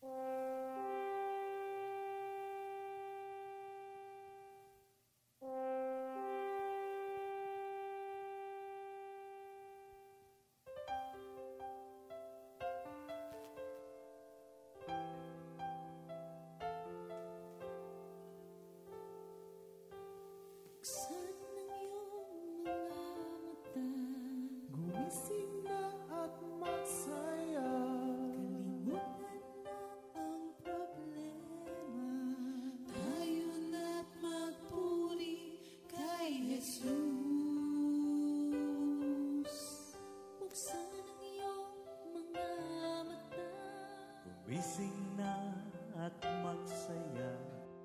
Buksan ang iyong mga mata, gumising na at magsaya. Kalimutan na ang problema, tayo na't magpuri kay Jesus. Buksan ang iyong mga mata, gumising na at magsaya.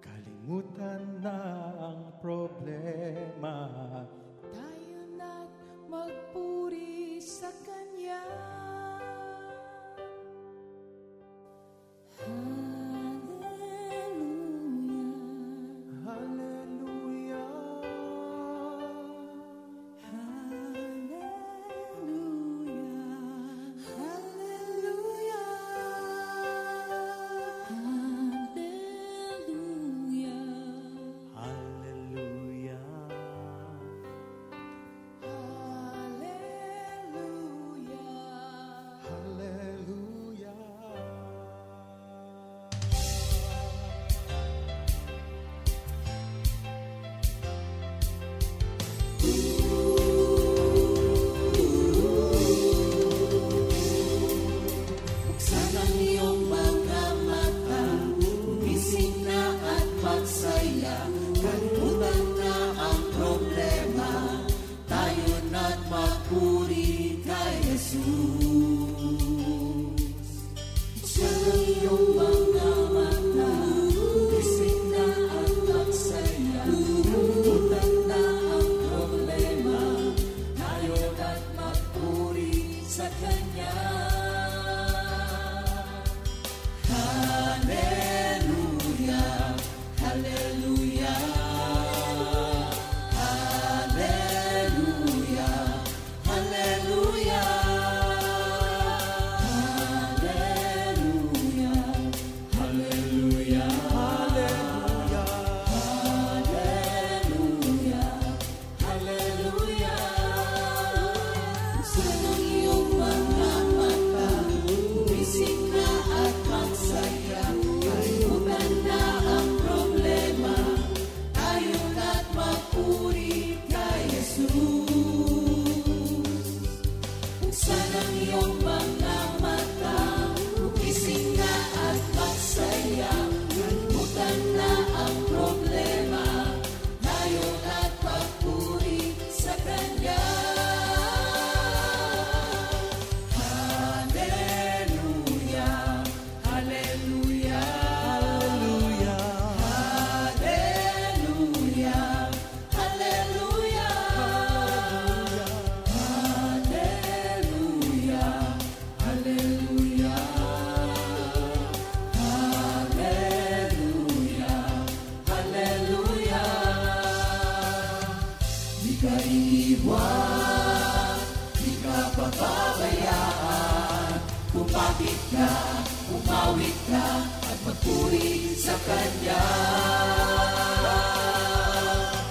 Kalimutan na ang problema, tayo na't magpuri sa Kanya. Hallelujah, hallelujah, hallelujah, hallelujah, hallelujah, hallelujah. Buksan ang iyong mga mata, gumising na at magsaya. Kalimutan na ang problema, tayo na't magpuri kay Jesus. Buksan ang iyong mga mata, gumising na at magsaya. Kalimutan na ang problema, tayo na't magpuri sa Kanya. Hallelujah, hallelujah, hallelujah, hallelujah, hallelujah, hallelujah, hallelujah, hallelujah. Buksan ang iyong mga mata, gumising na at magsaya. Kalimutan na ang problema, tayo na't magpuri kay Jesus. Buksan ang iyong mga mata, gumising na at magsaya. Kalimutan na ang problema, tayo na't magpuri sa Kanya. Hallelujah, hallelujah, hallelujah, hallelujah, hallelujah, hallelujah, hallelujah, hallelujah. Di ka iiwan, di ka pababayaan. Kumapit ka, umawit ka, at magpuri sa Kanya.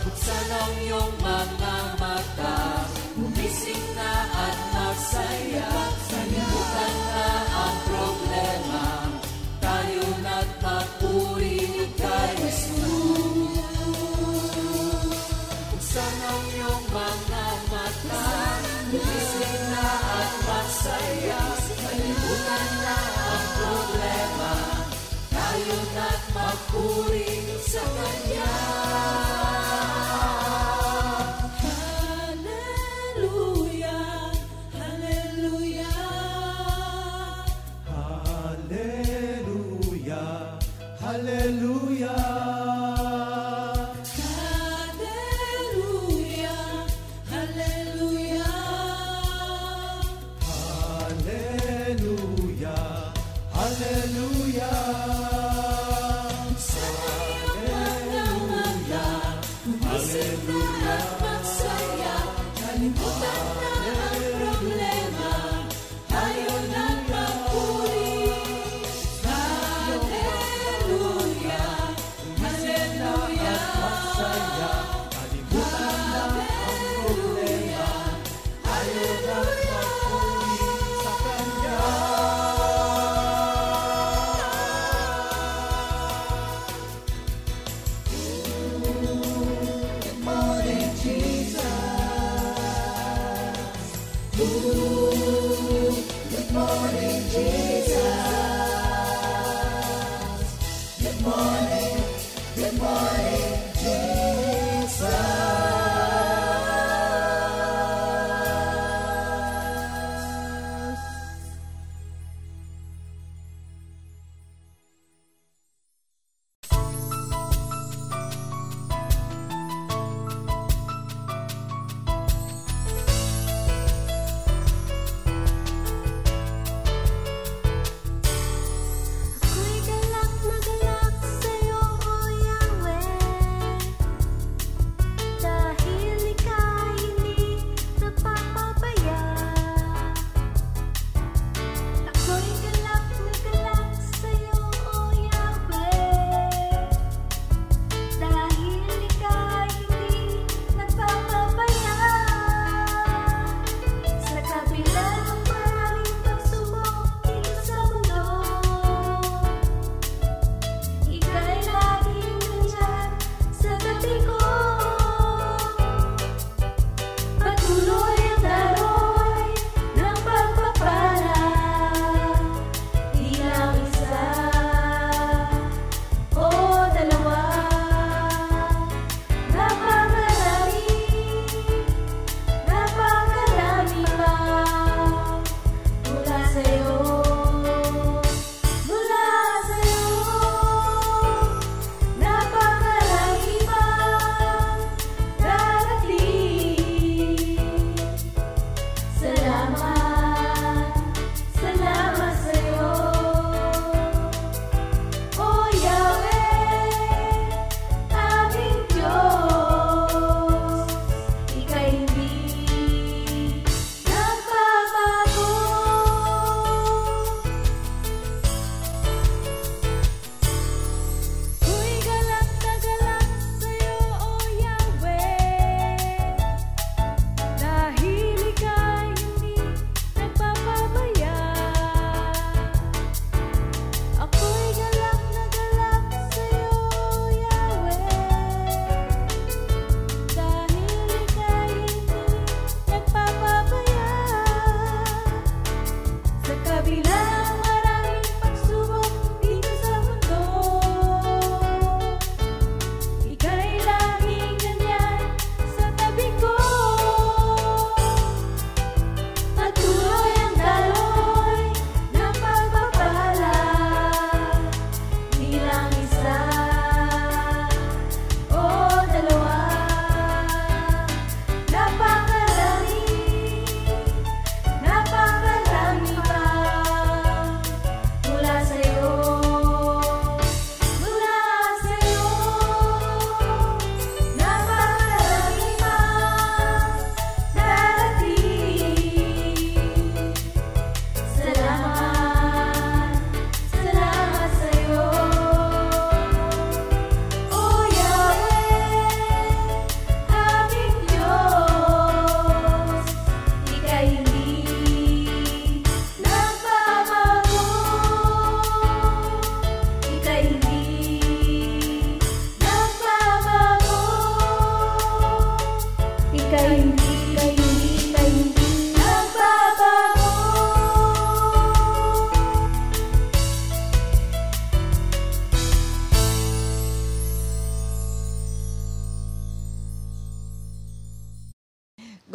Buksan ang iyong mga mata, gumising na at magsaya. Kalimutan na ang problema, tayo na't magpuri kay Jesus. Buksan ang iyong mga mata, gumising na at magsaya. Kalimutan na ang problema, tayo na't magpuri sa Kanya. Hallelujah, hallelujah, hallelujah, hallelujah, hallelujah, hallelujah, hallelujah, hallelujah. Sa iyong mga mata, gumising na at magsaya. Kalimutan na ang problema, tayo na't magpuri.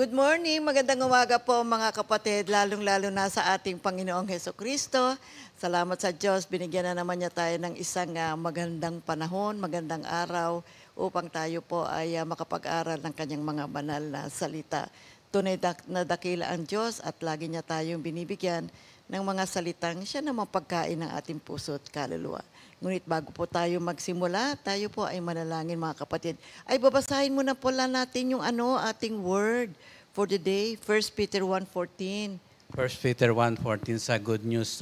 Good morning, magandang umaga po mga kapatid, lalong-lalo na sa ating Panginoong Hesukristo. Salamat sa Diyos, binigyan na naman niya tayo ng isang magandang panahon, magandang araw upang tayo po ay makapag-aral ng kanyang mga banal na salita. Tunay na dakila ang Diyos at lagi niya tayong binibigyan ng mga salitang siya namang pagkain ng ating puso at kaluluwa. Ngunit bago po tayo magsimula, tayo po ay manalangin mga kapatid. Ay babasahin muna po lang natin yung ating word for the day, 1 Peter 1:14. 1 Peter 1:14 sa good news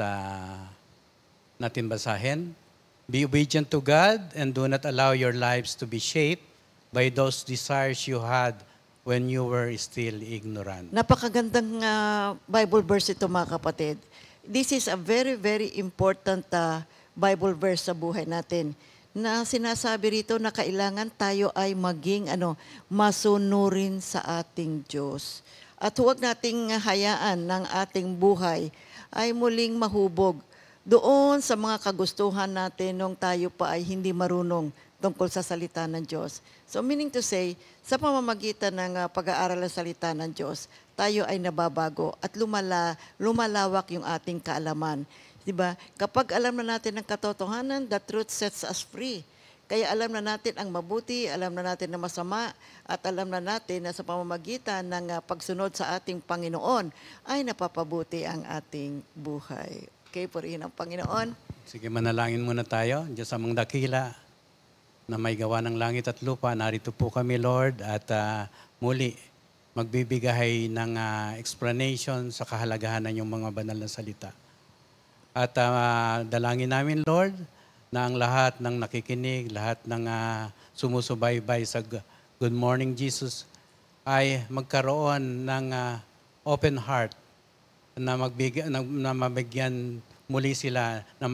natin basahin. Be obedient to God and do not allow your lives to be shaped by those desires you had when you were still ignorant. Napakagandang Bible verse ito mga kapatid. This is a very, very important Bible verse sa buhay natin na sinasabi rito na kailangan tayo ay maging masunurin sa ating Diyos. At huwag nating hayaan ng ating buhay ay muling mahubog doon sa mga kagustuhan natin nung tayo pa ay hindi marunong tungkol sa salita ng Diyos. So meaning to say, sa pamamagitan ng pag-aaral ng salita ng Diyos, tayo ay nababago at lumalawak yung ating kaalaman. Diba? Kapag alam na natin ang katotohanan, the truth sets us free. Kaya alam na natin ang mabuti, alam na natin ang masama, at alam na natin na sa pamamagitan ng pagsunod sa ating Panginoon ay napapabuti ang ating buhay. Okay, purihin ang Panginoon. Sige, manalangin muna tayo. Diyos amang dakila na may gawa ng langit at lupa, narito po kami, Lord, at muli magbibigay ng explanation sa kahalagahan ng iyong mga banal na salita. At dalangin namin, Lord, na ang lahat ng nakikinig, lahat ng sumusubaybay sa Good Morning Jesus ay magkaroon ng open heart na mabigyan muli sila ng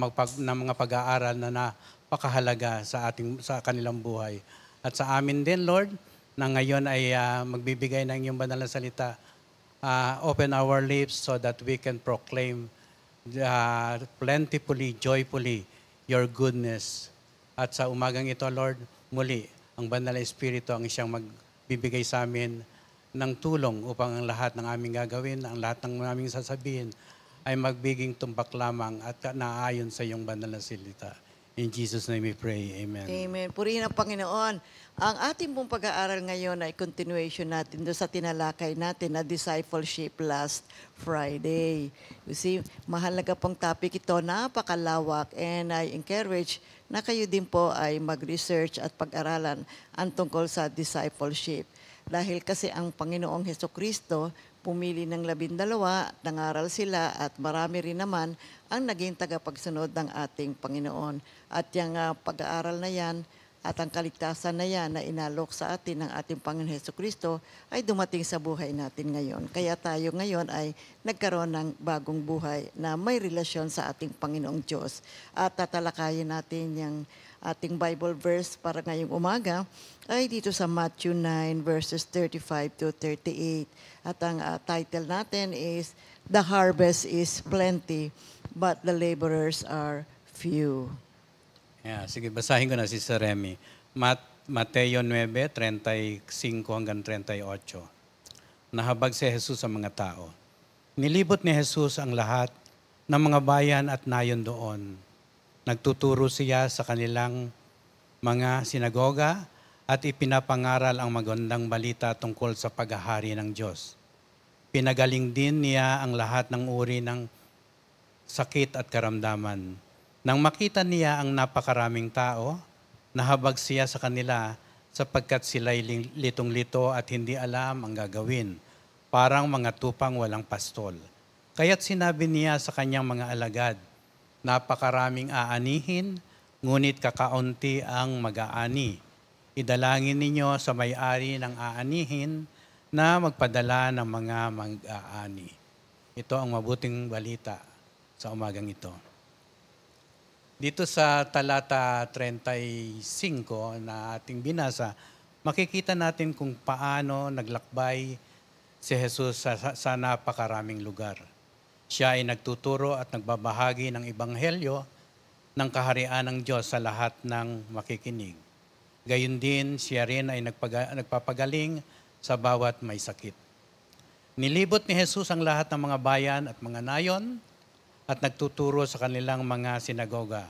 mga pag-aaral na napakahalaga sa kanilang buhay. At sa amin din, Lord, na ngayon ay magbibigay ng iyong banal na salita, open our lips so that we can proclaim plentifully, joyfully, your goodness. At sa umagang ito, Lord, muli, ang Banal na Espiritu ang siyang magbibigay sa amin ng tulong upang ang lahat ng aming gagawin, ang lahat ng aming sasabihin ay magbiging tumpak lamang at naayon sa iyong banal na salita. In Jesus' name we pray. Amen. Amen. Purihin ang Panginoon. Ang ating pong pag-aaral ngayon ay continuation natin doon sa tinalakay natin na discipleship last Friday. You see, mahalaga pong topic ito, napakalawak, and I encourage na kayo din po ay mag-research at pag-aralan ang tungkol sa discipleship. Dahil kasi ang Panginoong Hesukristo pumili ng 12, nangaral sila at marami rin naman ang naging tagapagsunod ng ating Panginoon. At yung pag-aaral na yan at ang kaligtasan na yan na inalok sa atin ng ating Panginoon Hesukristo ay dumating sa buhay natin ngayon. Kaya tayo ngayon ay nagkaroon ng bagong buhay na may relasyon sa ating Panginoong Diyos. At tatalakayin natin yung ating Bible verse para ngayong umaga ay dito sa Matthew 9 verses 35 to 38. At ang title natin is The Harvest is Plenty, but the laborers are few. Yeah, sige, basahin ko na si Sir Remy. Mateo 9, 35 hanggang 38. Nahabag si Jesus sa mga tao. Nilibot ni Jesus ang lahat ng mga bayan at nayon doon. Nagtuturo siya sa kanilang mga sinagoga at ipinapangaral ang magandang balita tungkol sa paghahari ng Diyos. Pinagaling din niya ang lahat ng uri ng sakit at karamdaman. Nang makita niya ang napakaraming tao, nahabag siya sa kanila sapagkat sila'y litong-lito at hindi alam ang gagawin, parang mga tupang walang pastol. Kaya't sinabi niya sa kanyang mga alagad, napakaraming aanihin, ngunit kakaunti ang mag-aani. Idalangin ninyo sa may-ari ng aanihin na magpadala ng mga mag-aani. Ito ang mabuting balita sa umagang ito. Dito sa talata 35 na ating binasa, makikita natin kung paano naglakbay si Jesus sa napakaraming lugar. Siya ay nagtuturo at nagbabahagi ng ebanghelyo ng kaharian ng Diyos sa lahat ng makikinig. Gayun din, siya rin ay nagpapagaling sa bawat may sakit. Nilibot ni Jesus ang lahat ng mga bayan at mga nayon at nagtuturo sa kanilang mga sinagoga.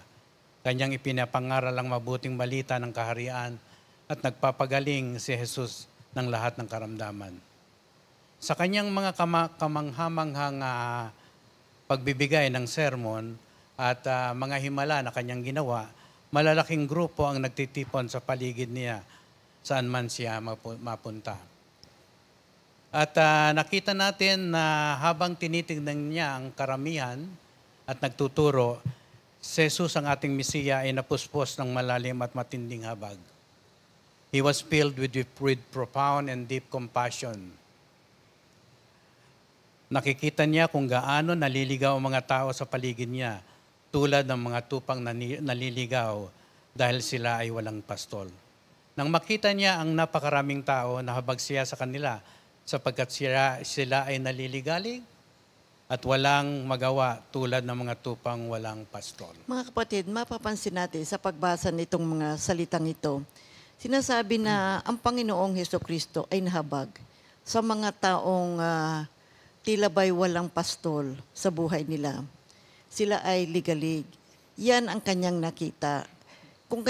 Kanyang ipinapangaral ang mabuting balita ng kaharian at nagpapagaling si Jesus ng lahat ng karamdaman. Sa kanyang mga kamanghamanghang pagbibigay ng sermon at mga himala na kanyang ginawa, malalaking grupo ang nagtitipon sa paligid niya saan man siya mapunta. At nakita natin na habang tinitignan niya ang karamihan at nagtuturo, si Jesus ang ating Mesiya ay napuspos ng malalim at matinding habag. He was filled with profound and deep compassion. Nakikita niya kung gaano naliligaw ang mga tao sa paligid niya, tulad ng mga tupang naliligaw dahil sila ay walang pastol. Nang makita niya ang napakaraming tao, nahabag siya sa kanila sapagkat sila ay naliligalig at walang magawa tulad ng mga tupang walang pastol. Mga kapatid, mapapansin natin sa pagbasa nitong mga salitang ito, sinasabi na ang Panginoong Hesukristo ay nahabag sa mga taong tila ba'y walang pastol sa buhay nila. Sila ay ligalig. Yan ang kanyang nakita. Kung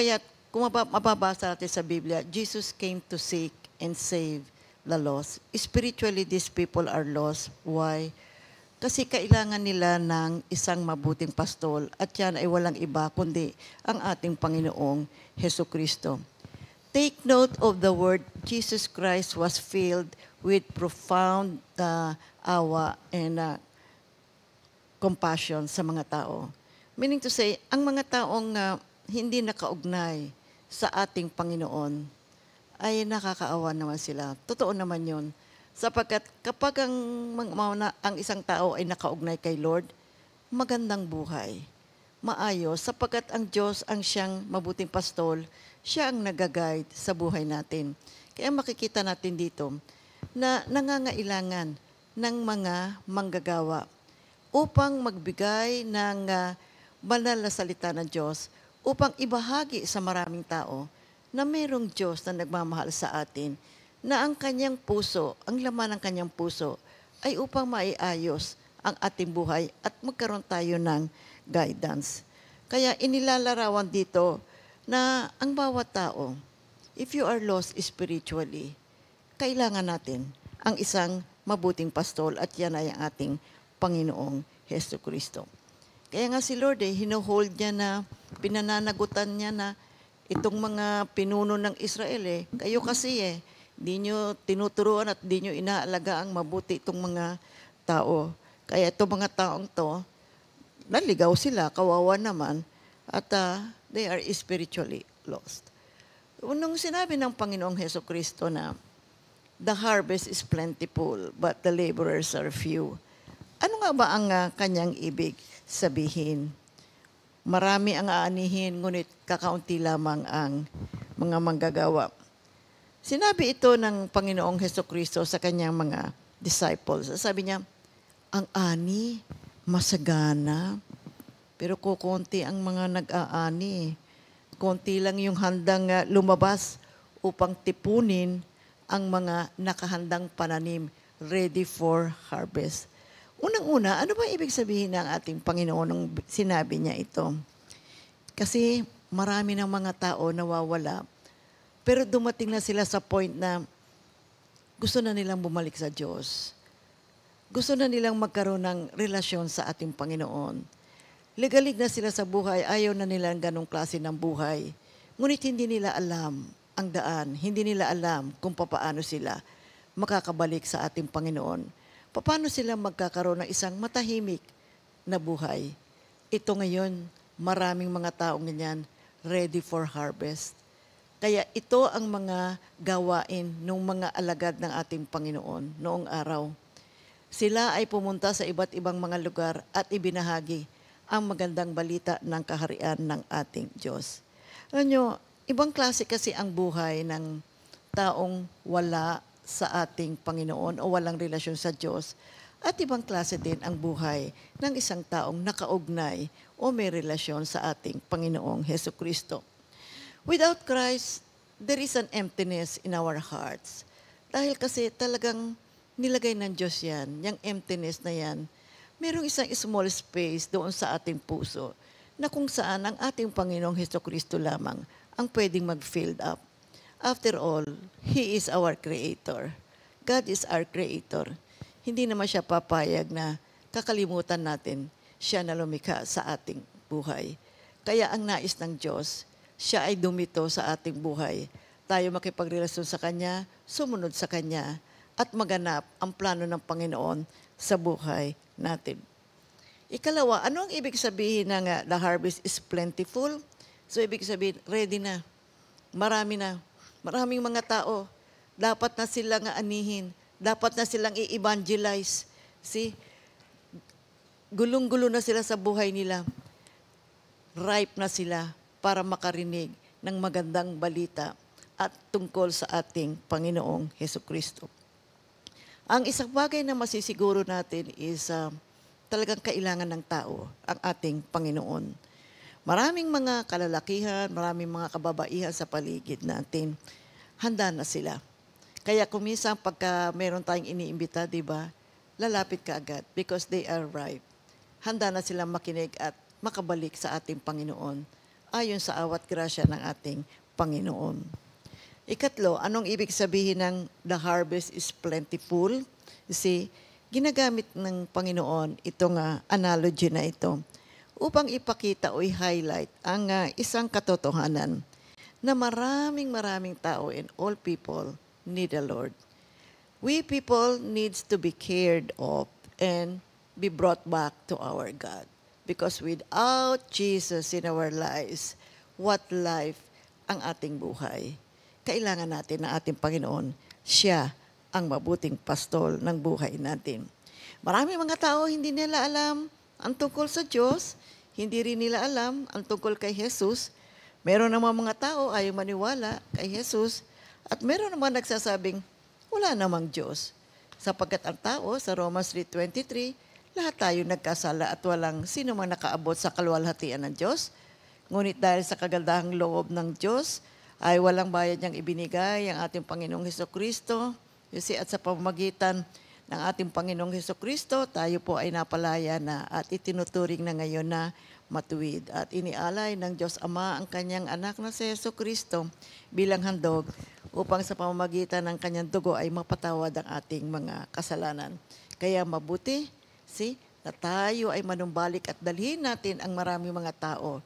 mababasa natin sa Biblia, Jesus came to seek and save the lost. Spiritually, these people are lost. Why? Kasi kailangan nila ng isang mabuting pastol at yan ay walang iba kundi ang ating Panginoong Hesukristo. Take note of the word, Jesus Christ was filled with profound awa and compassion sa mga tao. Meaning to say, ang mga taong hindi nakaugnay sa ating Panginoon ay nakakaawa naman sila. Totoo naman yun. Sapagkat kapag ang isang tao ay nakaugnay kay Lord, magandang buhay, maayos, sapagkat ang Diyos ang siyang mabuting pastol, siya ang nag-guide sa buhay natin. Kaya makikita natin dito na nangangailangan ng mga manggagawa upang magbigay ng banal na salita ng Diyos, upang ibahagi sa maraming tao na mayroong Diyos na nagmamahal sa atin, na ang kanyang puso, ang laman ng kanyang puso, ay upang maiayos ang ating buhay at magkaroon tayo ng guidance. Kaya inilalarawan dito na ang bawat tao, if you are lost spiritually, kailangan natin ang isang mabuting pastol at yan ay ang ating Panginoong Hesukristo. Kaya nga si Lord hinohold niya na, pinananagutan niya na itong mga pinuno ng Israel kayo kasi di nyo tinuturuan at di nyo inaalaga ang mabuti itong mga tao. Kaya itong mga taong to, naligaw sila, kawawa naman, at they are spiritually lost. Nung sinabi ng Panginoong Hesukristo na, the harvest is plentiful, but the laborers are few. Ano nga ba ang kanyang ibig sabihin? Marami ang aanihin, ngunit kakaunti lamang ang mga manggagawa. Sinabi ito ng Panginoong Hesukristo sa kanyang mga disciples. Sabi niya, ang ani, masagana, pero kukunti ang mga nag-aani. Konti lang yung handang lumabas upang tipunin ang mga nakahandang pananim, ready for harvest. Unang-una, ano ba ibig sabihin ng ating Panginoon nung sinabi niya ito? Kasi marami ng mga tao nawawala, pero dumating na sila sa point na gusto na nilang bumalik sa Diyos. Gusto na nilang magkaroon ng relasyon sa ating Panginoon. Ligalig na sila sa buhay, ayaw na nila ng ganong klase ng buhay. Ngunit hindi nila alam ang daan, hindi nila alam kung paano sila makakabalik sa ating Panginoon. Paano sila magkakaroon ng isang matahimik na buhay? Ito ngayon, maraming mga taong ganyan, ready for harvest. Kaya ito ang mga gawain ng mga alagad ng ating Panginoon noong araw. Sila ay pumunta sa iba't ibang mga lugar at ibinahagi ang magandang balita ng kaharian ng ating Diyos. Alam nyo, ibang klase kasi ang buhay ng taong wala sa ating Panginoon o walang relasyon sa Diyos, at ibang klase din ang buhay ng isang taong nakaugnay o may relasyon sa ating Panginoong Hesukristo. Without Christ, there is an emptiness in our hearts. Dahil kasi talagang nilagay ng Diyos yan, yung emptiness na yan, mayroong isang small space doon sa ating puso na kung saan ang ating Panginoong Hesukristo lamang ang pwedeng mag-filled up. After all, He is our Creator. God is our Creator. Hindi naman siya papayag na kakalimutan natin siya na lumikha sa ating buhay. Kaya ang nais ng Diyos, siya ay dumito sa ating buhay. Tayo makipagrelasyon sa Kanya, sumunod sa Kanya, at maganap ang plano ng Panginoon sa buhay natin. Ikalawa, ano ang ibig sabihin ng the harvest is plentiful? So ibig sabihin, ready na. Marami na. Maraming mga tao, dapat na silang anihin, dapat na silang i-evangelize. See, gulong-gulo na sila sa buhay nila. Ripe na sila para makarinig ng magandang balita at tungkol sa ating Panginoong Hesukristo. Ang isang bagay na masisiguro natin is talagang kailangan ng tao ang ating Panginoon. Maraming mga kalalakihan, maraming mga kababaihan sa paligid natin. Handa na sila. Kaya kung minsan pagka meron tayong iniimbita, di ba, lalapit ka agad because they are ripe. Handa na silang makinig at makabalik sa ating Panginoon ayon sa awat grasya ng ating Panginoon. Ikatlo, anong ibig sabihin ng the harvest is plentiful? You see, ginagamit ng Panginoon itong analogy na ito upang ipakita o i-highlight ang isang katotohanan na maraming tao and all people need the Lord. We people needs to be cared of and be brought back to our God. Because without Jesus in our lives, what life ang ating buhay? Kailangan natin ng ating Panginoon. Siya ang mabuting pastol ng buhay natin. Marami mga tao hindi nila alam ang tungkol sa Diyos, hindi rin nila alam ang tungkol kay Jesus. Meron naman mga tao ayaw maniwala kay Jesus at meron naman nagsasabing wala namang Diyos. Sapagkat ang tao sa Romans 3:23, lahat tayo nagkasala at walang sino man nakaabot sa kaluwalhatian ng Diyos. Ngunit dahil sa kagandahang loob ng Diyos, ay walang bayad niyang ibinigay ang ating Panginoong Hesukristo. You see, at sa pamamagitan ng ating Panginoong Hesukristo, tayo po ay napalaya na at itinuturing na ngayon na matuwid. At inialay ng Diyos Ama ang kanyang anak na si Hesukristo bilang handog upang sa pamamagitan ng kanyang dugo ay mapatawad ang ating mga kasalanan. Kaya mabuti, na tayo ay manumbalik at dalhin natin ang maraming mga tao.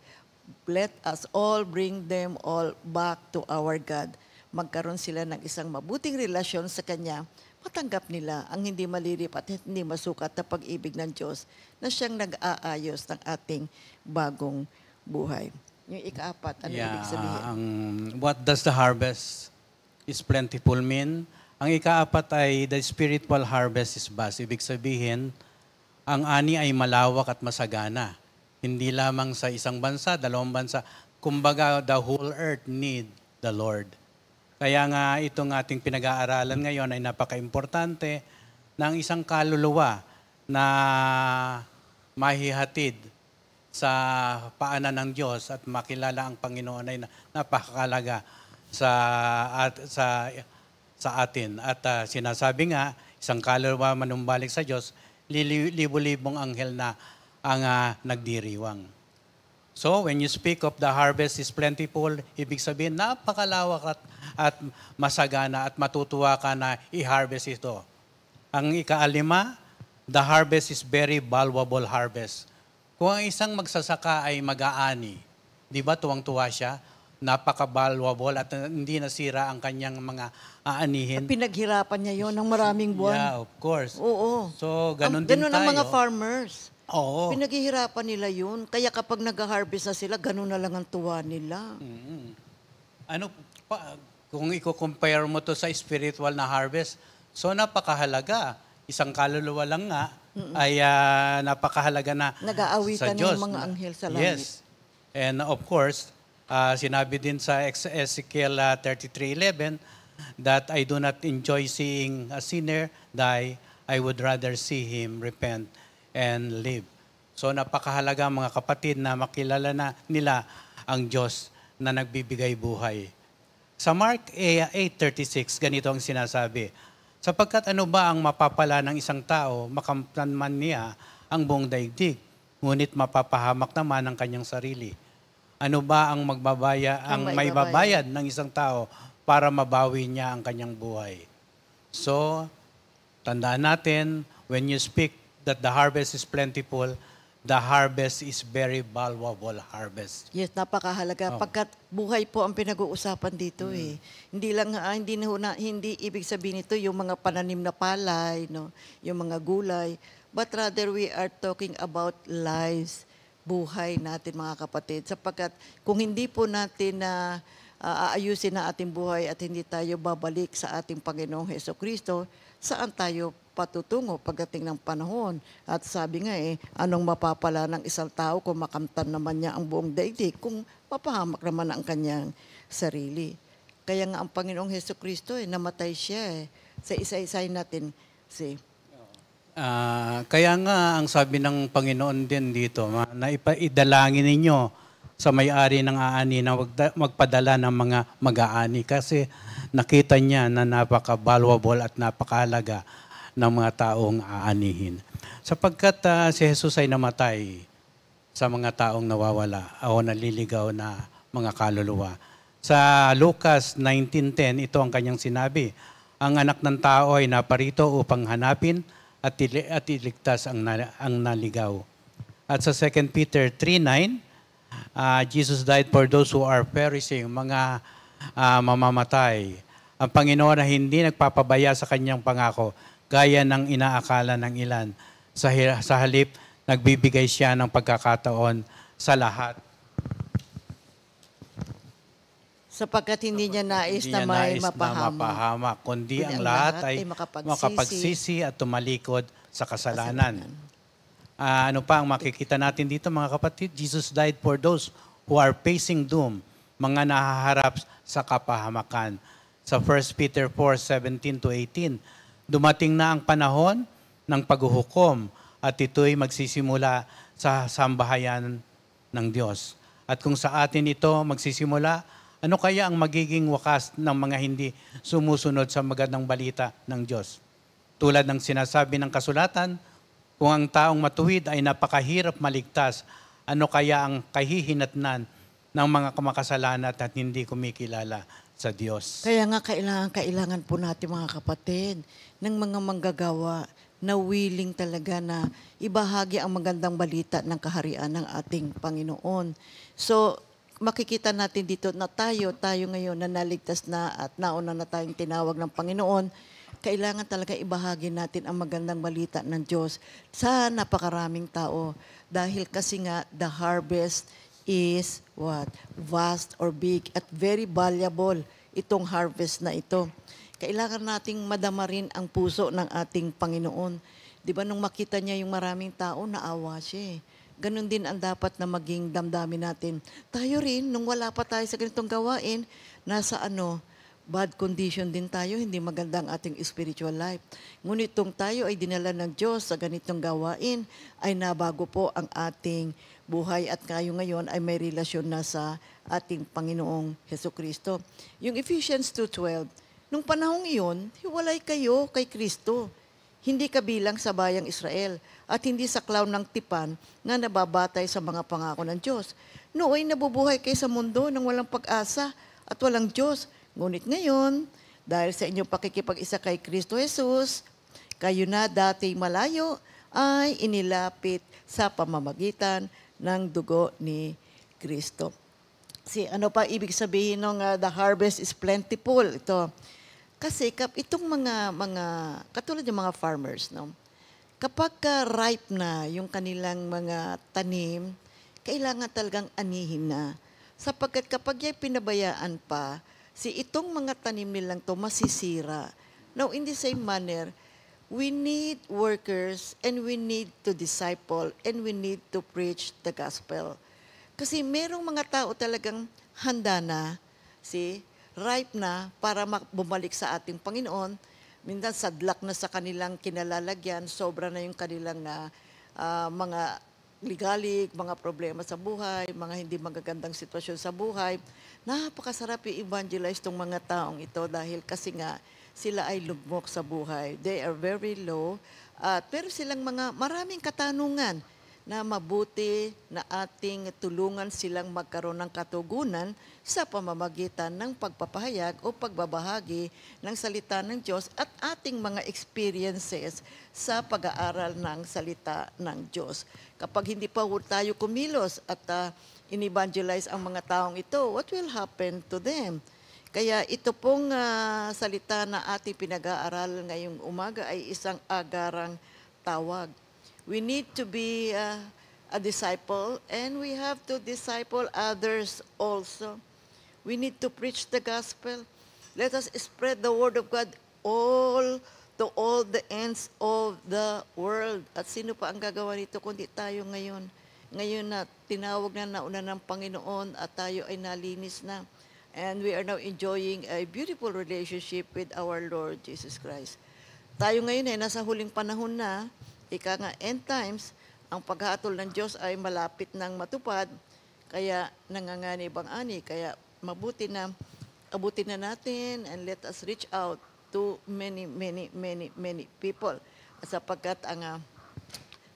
Let us all bring them all back to our God. Magkaroon sila ng isang mabuting relasyon sa Kanya, matanggap nila ang hindi malirip at hindi masukat na pag-ibig ng Diyos na siyang nag-aayos ng ating bagong buhay. Yung ikaapat, ano ibig sabihin? What does the harvest is plentiful mean? Ang ikaapat ay the spiritual harvest is vast. Ibig sabihin, ang ani ay malawak at masagana. Hindi lamang sa isang bansa, dalawang bansa. Kumbaga, the whole earth need the Lord. Kaya nga itong ating pinag-aaralan ngayon ay napaka-importante ng isang kaluluwa na mahihatid sa paanan ng Diyos at makilala ang Panginoon ay napakalaga sa atin. At sinasabi nga, isang kaluluwa manumbalik sa Diyos, libo-libong anghel na ang nagdiriwang. So, when you speak of the harvest is plentiful, ibig sabihin, napakalawak at masagana at matutuwa ka na i-harvest ito. Ang ikaalima, the harvest is very valuable harvest. Kung ang isang magsasaka ay mag-aani, di ba tuwang-tuwa siya? Napaka-valuable at hindi nasira ang kanyang mga aanihin. Pinaghirapan niya yon ng maraming buwan. Yeah, of course. Oo. So, ganun din tayo. Ganun ang mga farmers. Oo. Pinaghihirapan nila yun. Kaya kapag nag-harvest na sila, ganun na lang ang tuwa nila. Mm-hmm. Kung i-compare mo to sa spiritual na harvest, so napakahalaga. Isang kaluluwa lang nga ay napakahalaga na nag-aawitan sa Diyos. ng mga anghel sa langit. Yes. And of course, sinabi din sa Ezekiel 33:11 that I do not enjoy seeing a sinner die, I would rather see him repent and live. So napakahalaga mga kapatid na makilala na nila ang Diyos na nagbibigay buhay. Sa Mark 8:36, ganito ang sinasabi, sapagkat ano ba ang mapapala ng isang tao, makamtan man niya ang buong daigdig, ngunit mapapahamak naman ang kanyang sarili. Ano ba ang may babayad ng isang tao para mabawi niya ang kanyang buhay? So, tandaan natin, when you speak that the harvest is plentiful, the harvest is very valuable harvest. Yes, napakahalaga. Pagkat buhay po ang pinag-uusapan dito eh. Hindi ibig sabihin ito yung mga pananim na palay, no, yung mga gulay, but rather we are talking about lives, buhay natin mga kapatid. Sapagkat kung hindi po natin na aayusin na ating buhay at hindi tayo babalik sa ating Panginoong Hesukristo, saan tayo patutungo pagdating ng panahon? At sabi nga anong mapapala ng isang tao kung makamtan naman niya ang buong daigdig, kung mapahamak naman ang kanyang sarili. Kaya nga ang Panginoong Hesukristo namatay siya sa isa-isay natin. Kaya nga, ang sabi ng Panginoon din dito, na idalangin ninyo sa may-ari ng aani na magpadala ng mga mag-aani kasi nakita niya na napaka-valuable at napakahalaga ng mga taong aanihin. Sapagkat si Jesus ay namatay sa mga taong nawawala o naliligaw na mga kaluluwa. Sa Lucas 19:10, ito ang kanyang sinabi, ang anak ng tao ay naparito upang hanapin at iligtas ang naligaw. At sa 2 Peter 3:9, Jesus died for those who are perishing, mga mamamatay. Ang Panginoon na hindi nagpapabaya sa kanyang pangako, gaya ng inaakala ng ilan. Sa halip, nagbibigay siya ng pagkakataon sa lahat. Sapagkat hindi niya nais na may mapahamak, kundi ang lahat ay makapagsisi at tumalikod sa kasalanan. Ano pa ang makikita natin dito mga kapatid? Jesus died for those who are facing doom, mga nahaharap sa kapahamakan. Sa 1 Peter 4:17-18, dumating na ang panahon ng paghuhukom at ito'y magsisimula sa sambahayan ng Diyos. At kung sa atin ito magsisimula, ano kaya ang magiging wakas ng mga hindi sumusunod sa magandang balita ng Diyos? Tulad ng sinasabi ng kasulatan, kung ang taong matuwid ay napakahirap maligtas, ano kaya ang kahihinatnan ng mga kamakasalanan at hindi kumikilala sa Diyos? Kaya nga kailangan po natin mga kapatid ng mga manggagawa na willing talaga na ibahagi ang magandang balita ng kaharian ng ating Panginoon. So, makikita natin dito na tayo ngayon na naligtas na at nauna na tayong tinawag ng Panginoon, kailangan talaga ibahagi natin ang magandang balita ng Diyos sa napakaraming tao. Dahil kasi nga, the harvest is what? Vast or big at very valuable itong harvest na ito. Kailangan nating madama rin ang puso ng ating Panginoon. Di ba nung makita niya yung maraming tao, naawa siya eh. Ganon din ang dapat na maging damdamin natin. Tayo rin, nung wala pa tayo sa ganitong gawain, nasa bad condition din tayo, hindi maganda ang ating spiritual life. Ngunit kung tayo ay dinala ng Diyos sa ganitong gawain, ay nabago po ang ating buhay at kayo ngayon ay may relasyon na sa ating Panginoong Hesukristo. Yung Ephesians 2:12, nung panahong iyon, hiwalay kayo kay Kristo. Hindi kabilang sa bayang Israel at hindi sa clown ng tipan na nababatay sa mga pangako ng Diyos. Nooy nabubuhay kayo sa mundo ng walang pag-asa at walang Diyos. Ngunit ngayon, dahil sa inyong pakikipag-isa kay Kristo Jesus, kayo na dati malayo ay inilapit sa pamamagitan ng dugo ni Kristo. Ano pa ibig sabihin ng the harvest is plentiful? Ito. Kasi itong mga katulad ng mga farmers, no? Kapag ripe na yung kanilang mga tanim, kailangan talagang anihin na. Sapagkat kapag yung pinabayaan pa, itong mga tanim nilang to masisira. Now, in the same manner, we need workers and we need to disciple and we need to preach the gospel. Kasi merong mga tao talagang handa na, ripe na para bumalik sa ating Panginoon. Minsan sadlak na sa kanilang kinalalagyan, sobra na yung kanilang mga ligalig, mga problema sa buhay, mga hindi magagandang sitwasyon sa buhay. Napakasarap i-evangelize itong mga taong ito dahil kasi nga sila ay lugmok sa buhay. They are very low pero silang maraming katanungan na mabuti na ating tulungan silang magkaroon ng katugunan sa pamamagitan ng pagpapahayag o pagbabahagi ng salita ng Diyos at ating mga experiences sa pag-aaral ng salita ng Diyos. Kapag hindi pa tayo kumilos at in-evangelize ang mga taong ito, what will happen to them? Kaya ito pong salita na ating pinag-aaral ngayong umaga ay isang agarang tawag. We need to be a disciple and we have to disciple others also. We need to preach the gospel. Let us spread the word of God to all the ends of the world. At sino pa ang gagawa nito kundi tayo ngayon? Ngayon na tinawag na nauna ng Panginoon at tayo ay nalinis na. And we are now enjoying a beautiful relationship with our Lord Jesus Christ. tayo ngayon ay nasa huling panahon na, ika nga end times, ang paghatol ng Diyos ay malapit nang matupad, kaya nanganganib ang ani. Kaya mabuti na abutin na natin and let us reach out to many people. Sapagkat ang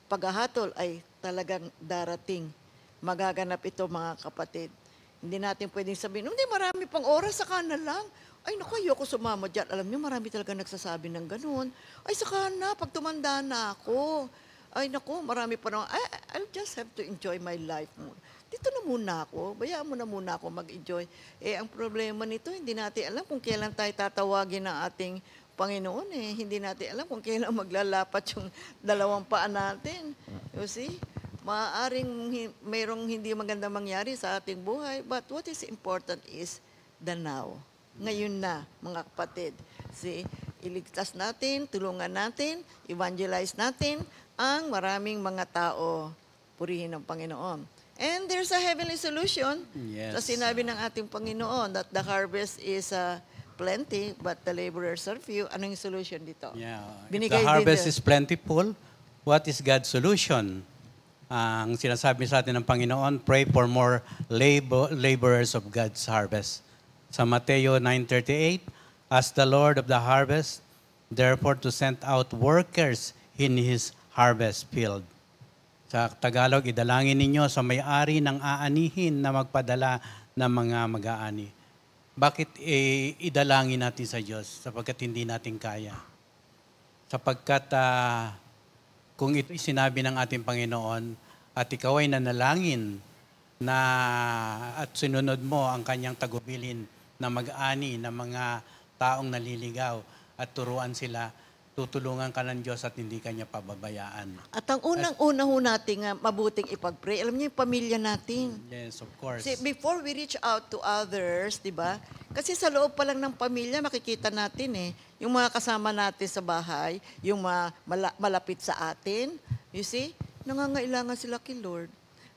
paghahatol ay talagang darating. Magaganap ito, mga kapatid. Hindi natin pwedeng sabihin, hindi, marami pang oras, saka na lang. Ay, naku, ayoko sumama dyan. Alam niyo, marami talaga nagsasabi ng ganun. Ay, saka na, pag tumanda na ako. Ay, naku, marami pa naman. I'll just have to enjoy my life muna. Dito na muna ako. Bayaan mo na muna ako mag-enjoy. Ang problema nito, hindi natin alam kung kailan tayo tatawagin ng ating Panginoon. Hindi natin alam kung kailan maglalapat yung dalawang paa natin. You see? Maaaring mayroong hindi maganda mangyari sa ating buhay. But what is important is the now. Ngayon na, mga kapatid. See, iligtas natin, tulungan natin, evangelize natin ang maraming mga tao. Purihin ng Panginoon. And there's a heavenly solution. Yes. Sa sinabi ng ating Panginoon that the harvest is plenty, but the laborers are few. Ano yung solution dito? Yeah. Binigay If the harvest din is plentiful, what is God's solution? Ang sinasabi sa atin ng Panginoon, pray for more laborers of God's harvest. Sa Mateo 9:38, ask the Lord of the harvest, therefore to send out workers in His harvest field. Sa Tagalog, idalangin ninyo sa may-ari ng aanihin na magpadala ng mga mag-aani. Bakit idalangin natin sa Diyos? Sapagkat hindi natin kaya. Sapagkat kung ito'y sinabi ng ating Panginoon at ikaw ay nanalangin na at sinunod mo ang kanyang tagubilin na mag-ani ng mga taong naliligaw at turuan sila, tutulungan ka ng Diyos at hindi kanya pababayaan. At ang unang-una ho natin mabuting ipag-pray, alam niyo yung pamilya natin. Yes, of course. See, before we reach out to others, di ba? Kasi sa loob pa lang ng pamilya, makikita natin yung mga kasama natin sa bahay, yung malapit sa atin, you see, nangangailangan sila kay Lord.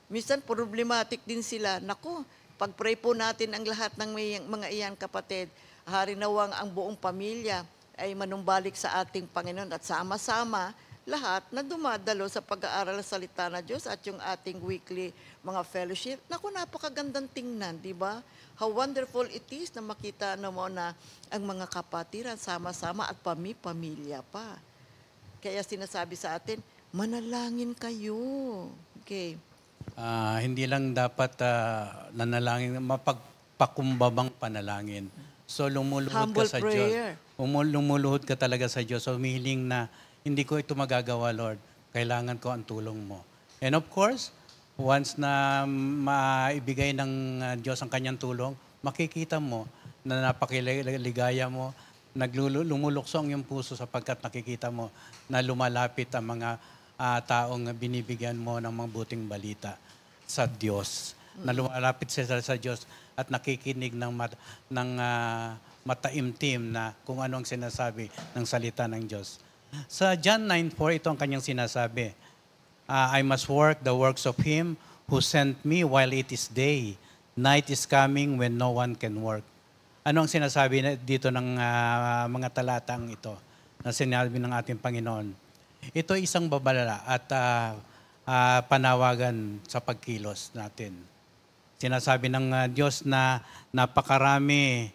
Minsan, problematic din sila. Naku, pag-pray po natin ang lahat ng mga iyan, kapatid, harinawang ang buong pamilya ay manumbalik sa ating Panginoon at sama-sama lahat na dumadalo sa pag-aaral ng salita ng Diyos at yung ating weekly mga fellowship. Naku, napakagandang tingnan, di ba? How wonderful it is na makita mo na ang mga kapatiran sama-sama at pamilya pa. Kaya sinasabi sa atin, manalangin kayo. Okay. Hindi lang dapat nanalangin, mapagpakumbabang panalangin. So lumuluhod Humble ka sa prayer. Diyos. Lumuluhod ka talaga sa Diyos. So humihiling na, hindi ko ito magagawa, Lord. Kailangan ko ang tulong mo. And of course, once na maibigay ng Diyos ang kanyang tulong, makikita mo na napakiligaya mo, lumulukso ang iyong puso sapagkat nakikita mo na lumalapit ang mga taong binibigyan mo ng mga buting balita sa Diyos. Na lumalapit sila sa Diyos at nakikinig ng mataimtim na kung ano ang sinasabi ng salita ng Diyos. Sa John 9:4, ito ang kanyang sinasabi. I must work the works of Him who sent me while it is day. Night is coming when no one can work. Ano ang sinasabi dito ng mga talatang ito na sinabi ng ating Panginoon? Ito ay isang babala at panawagan sa pagkilos natin. Sinasabi ng Diyos na napakarami,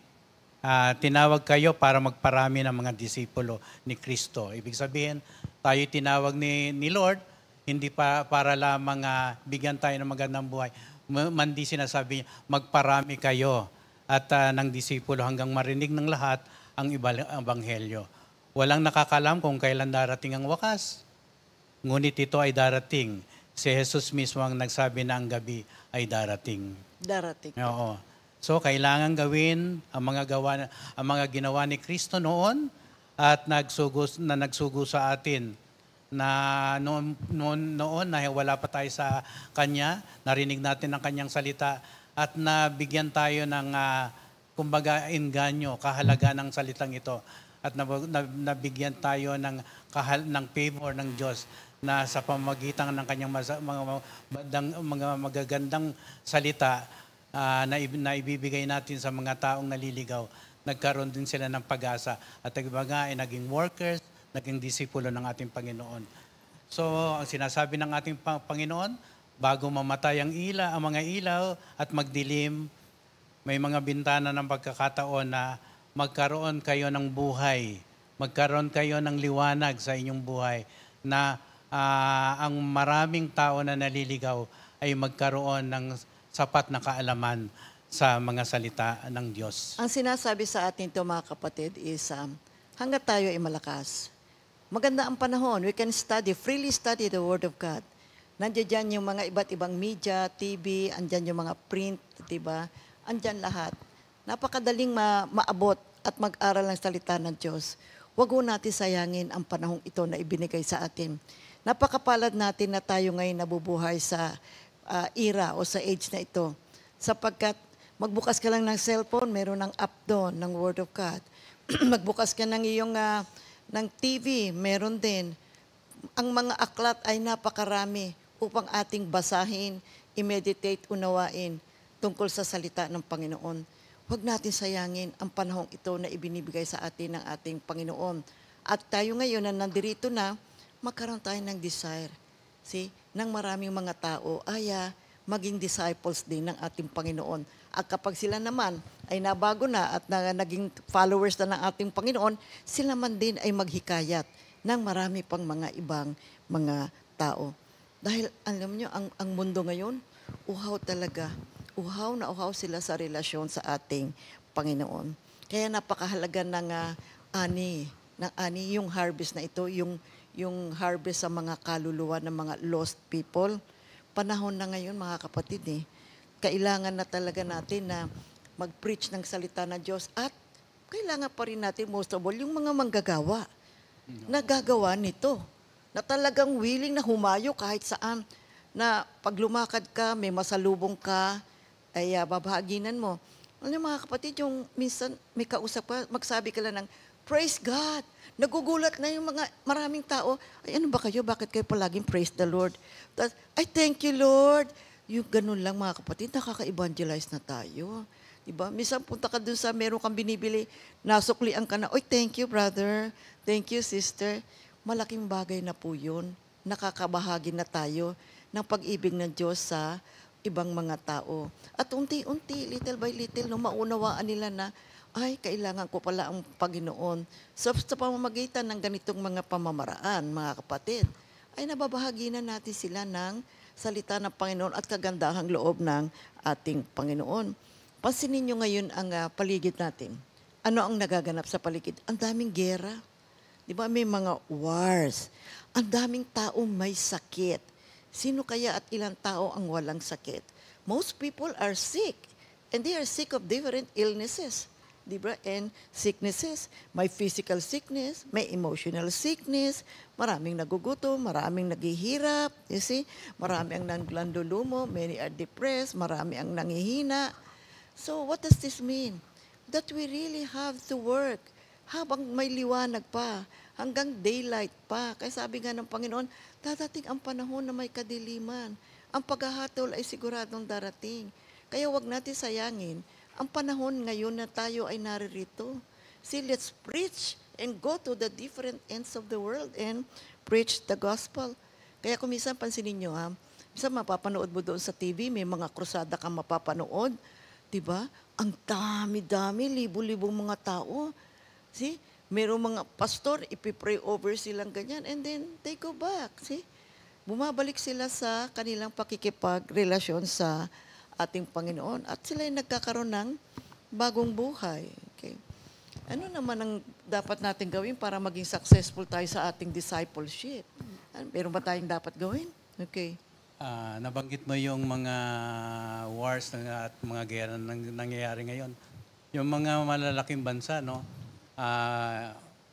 tinawag kayo para magparami ng mga disipulo ni Kristo. Ibig sabihin, tayo tinawag ni Lord, hindi para lamang bigyan tayo ng magandang buhay. Mandi sinasabi niya, magparami kayo at ng disipulo hanggang marinig ng lahat ang ebanghelyo. Walang nakakalam kung kailan darating ang wakas. Ngunit ito ay darating. Si Jesus mismo ang nagsabi na ang gabi ay darating. Darating. Oo. So kailangan gawin ang mga ginawa ni Kristo noon at nagsugo sa atin na noon na wala pa tayo sa Kanya, narinig natin ang Kanyang salita at nabigyan tayo ng kumbaga inganyo, kahalaga ng salitang ito at nabigyan tayo ng favor ng Diyos na sa pamamagitan ng Kanyang mga magagandang salita na ibibigay natin sa mga taong naliligaw, nagkaroon din sila ng pag-asa. At iba nga ay naging workers naging disipulo ng ating Panginoon. So, ang sinasabi ng ating Panginoon, bago mamatay ang mga ilaw at magdilim, may mga bintana ng pagkakataon na magkaroon kayo ng buhay, magkaroon kayo ng liwanag sa inyong buhay, na ang maraming tao na naliligaw ay magkaroon ng sapat na kaalaman sa mga salita ng Diyos. Ang sinasabi sa atin ito, mga kapatid, is hanggat tayo ay malakas, maganda ang panahon. We can freely study the Word of God. Nandiyan dyan yung mga iba't ibang media, TV, andyan yung mga print, diba? Andyan lahat. Napakadaling maabot at mag-aral ng salita ng Diyos. Huwag ho natin sayangin ang panahong ito na ibinigay sa atin. Napakapalad natin na tayo ngayon nabubuhay sa era o sa age na ito. Sapagkat magbukas ka lang ng cellphone, meron ng app doon, ng Word of God. Magbukas ka ng iyong ng TV, meron din. Ang mga aklat ay napakarami upang ating basahin, i-meditate, unawain tungkol sa salita ng Panginoon. Huwag natin sayangin ang panahong ito na ibinibigay sa atin ng ating Panginoon. At tayo ngayon na nandirito na, magkaroon tayo ng desire. Ng maraming mga tao ay maging disciples din ng ating Panginoon. At kapag sila naman ay nabago na at naging followers na ng ating Panginoon, sila man din ay maghikayat ng marami pang mga ibang mga tao. Dahil alam nyo, ang mundo ngayon, uhaw talaga. Uhaw na uhaw sila sa relasyon sa ating Panginoon. Kaya napakahalaga ng ani, yung harvest na ito, yung harvest sa mga kaluluwa ng mga lost people. Panahon na ngayon, mga kapatid, kailangan na talaga natin na mag-preach ng salita ng Diyos at kailangan pa rin natin, most of all, yung mga manggagawa na gagawa nito, na talagang willing na humayo kahit saan, na pag lumakad ka, may masalubong ka, ay babahaginan mo. Alam mga kapatid, yung minsan may kausap ka, magsabi ka lang ng, praise God! Nagugulat na yung mga maraming tao, ay ano ba kayo, bakit kayo palaging praise the Lord? Tapos, ay thank you Lord! Yung ganun lang mga kapatid, nakaka-evangelize na tayo. Diba? Minsan punta ka dun sa meron kang binibili, nasuklian ka na, oy thank you brother, thank you sister. Malaking bagay na po yun. Nakakabahagi na tayo ng pag-ibig ng Diyos sa ibang mga tao. At unti-unti, little by little, maunawaan nila na, ay, kailangan ko pala ang Panginoon. So, sa pamamagitan ng ganitong mga pamamaraan, mga kapatid, ay nababahagi na natin sila ng salita ng Panginoon at kagandahang loob ng ating Panginoon. Pansinin nyo ngayon ang paligid natin. Ano ang nagaganap sa paligid? Ang daming gera. Di ba? May mga wars. Ang daming tao may sakit. Sino kaya at ilang tao ang walang sakit? Most people are sick. And they are sick of different illnesses. Diba? And sicknesses. May physical sickness, may emotional sickness, maraming nagugutom, maraming naghihirap, you see? Marami ang naglandulumo, many are depressed, marami ang nangihina. So what does this mean? That we really have to work habang may liwanag pa, hanggang daylight pa. Kaya sabi nga ng Panginoon, dadating ang panahon na may kadiliman. Ang paghahatol ay siguradong darating. Kaya wag natin sayangin ang panahon ngayon na tayo ay naririto. See, let's preach and go to the different ends of the world and preach the gospel. Kaya kung minsan pansinin nyo minsan mapapanood mo doon sa TV, may mga krusada kang mapapanood, diba? Ang dami-dami, libo-libong mga tao. See, mayroong mga pastor, ipipray over silang ganyan, and then they go back. See, bumabalik sila sa kanilang pakikipagrelasyon sa ating Panginoon at sila ay nagkakaroon ng bagong buhay. Okay. Ano naman ang dapat natin gawin para maging successful tayo sa ating discipleship? Meron ba tayong dapat gawin? Okay. Nabanggit mo yung mga wars at mga gera nangyayari ngayon. Yung mga malalaking bansa, no,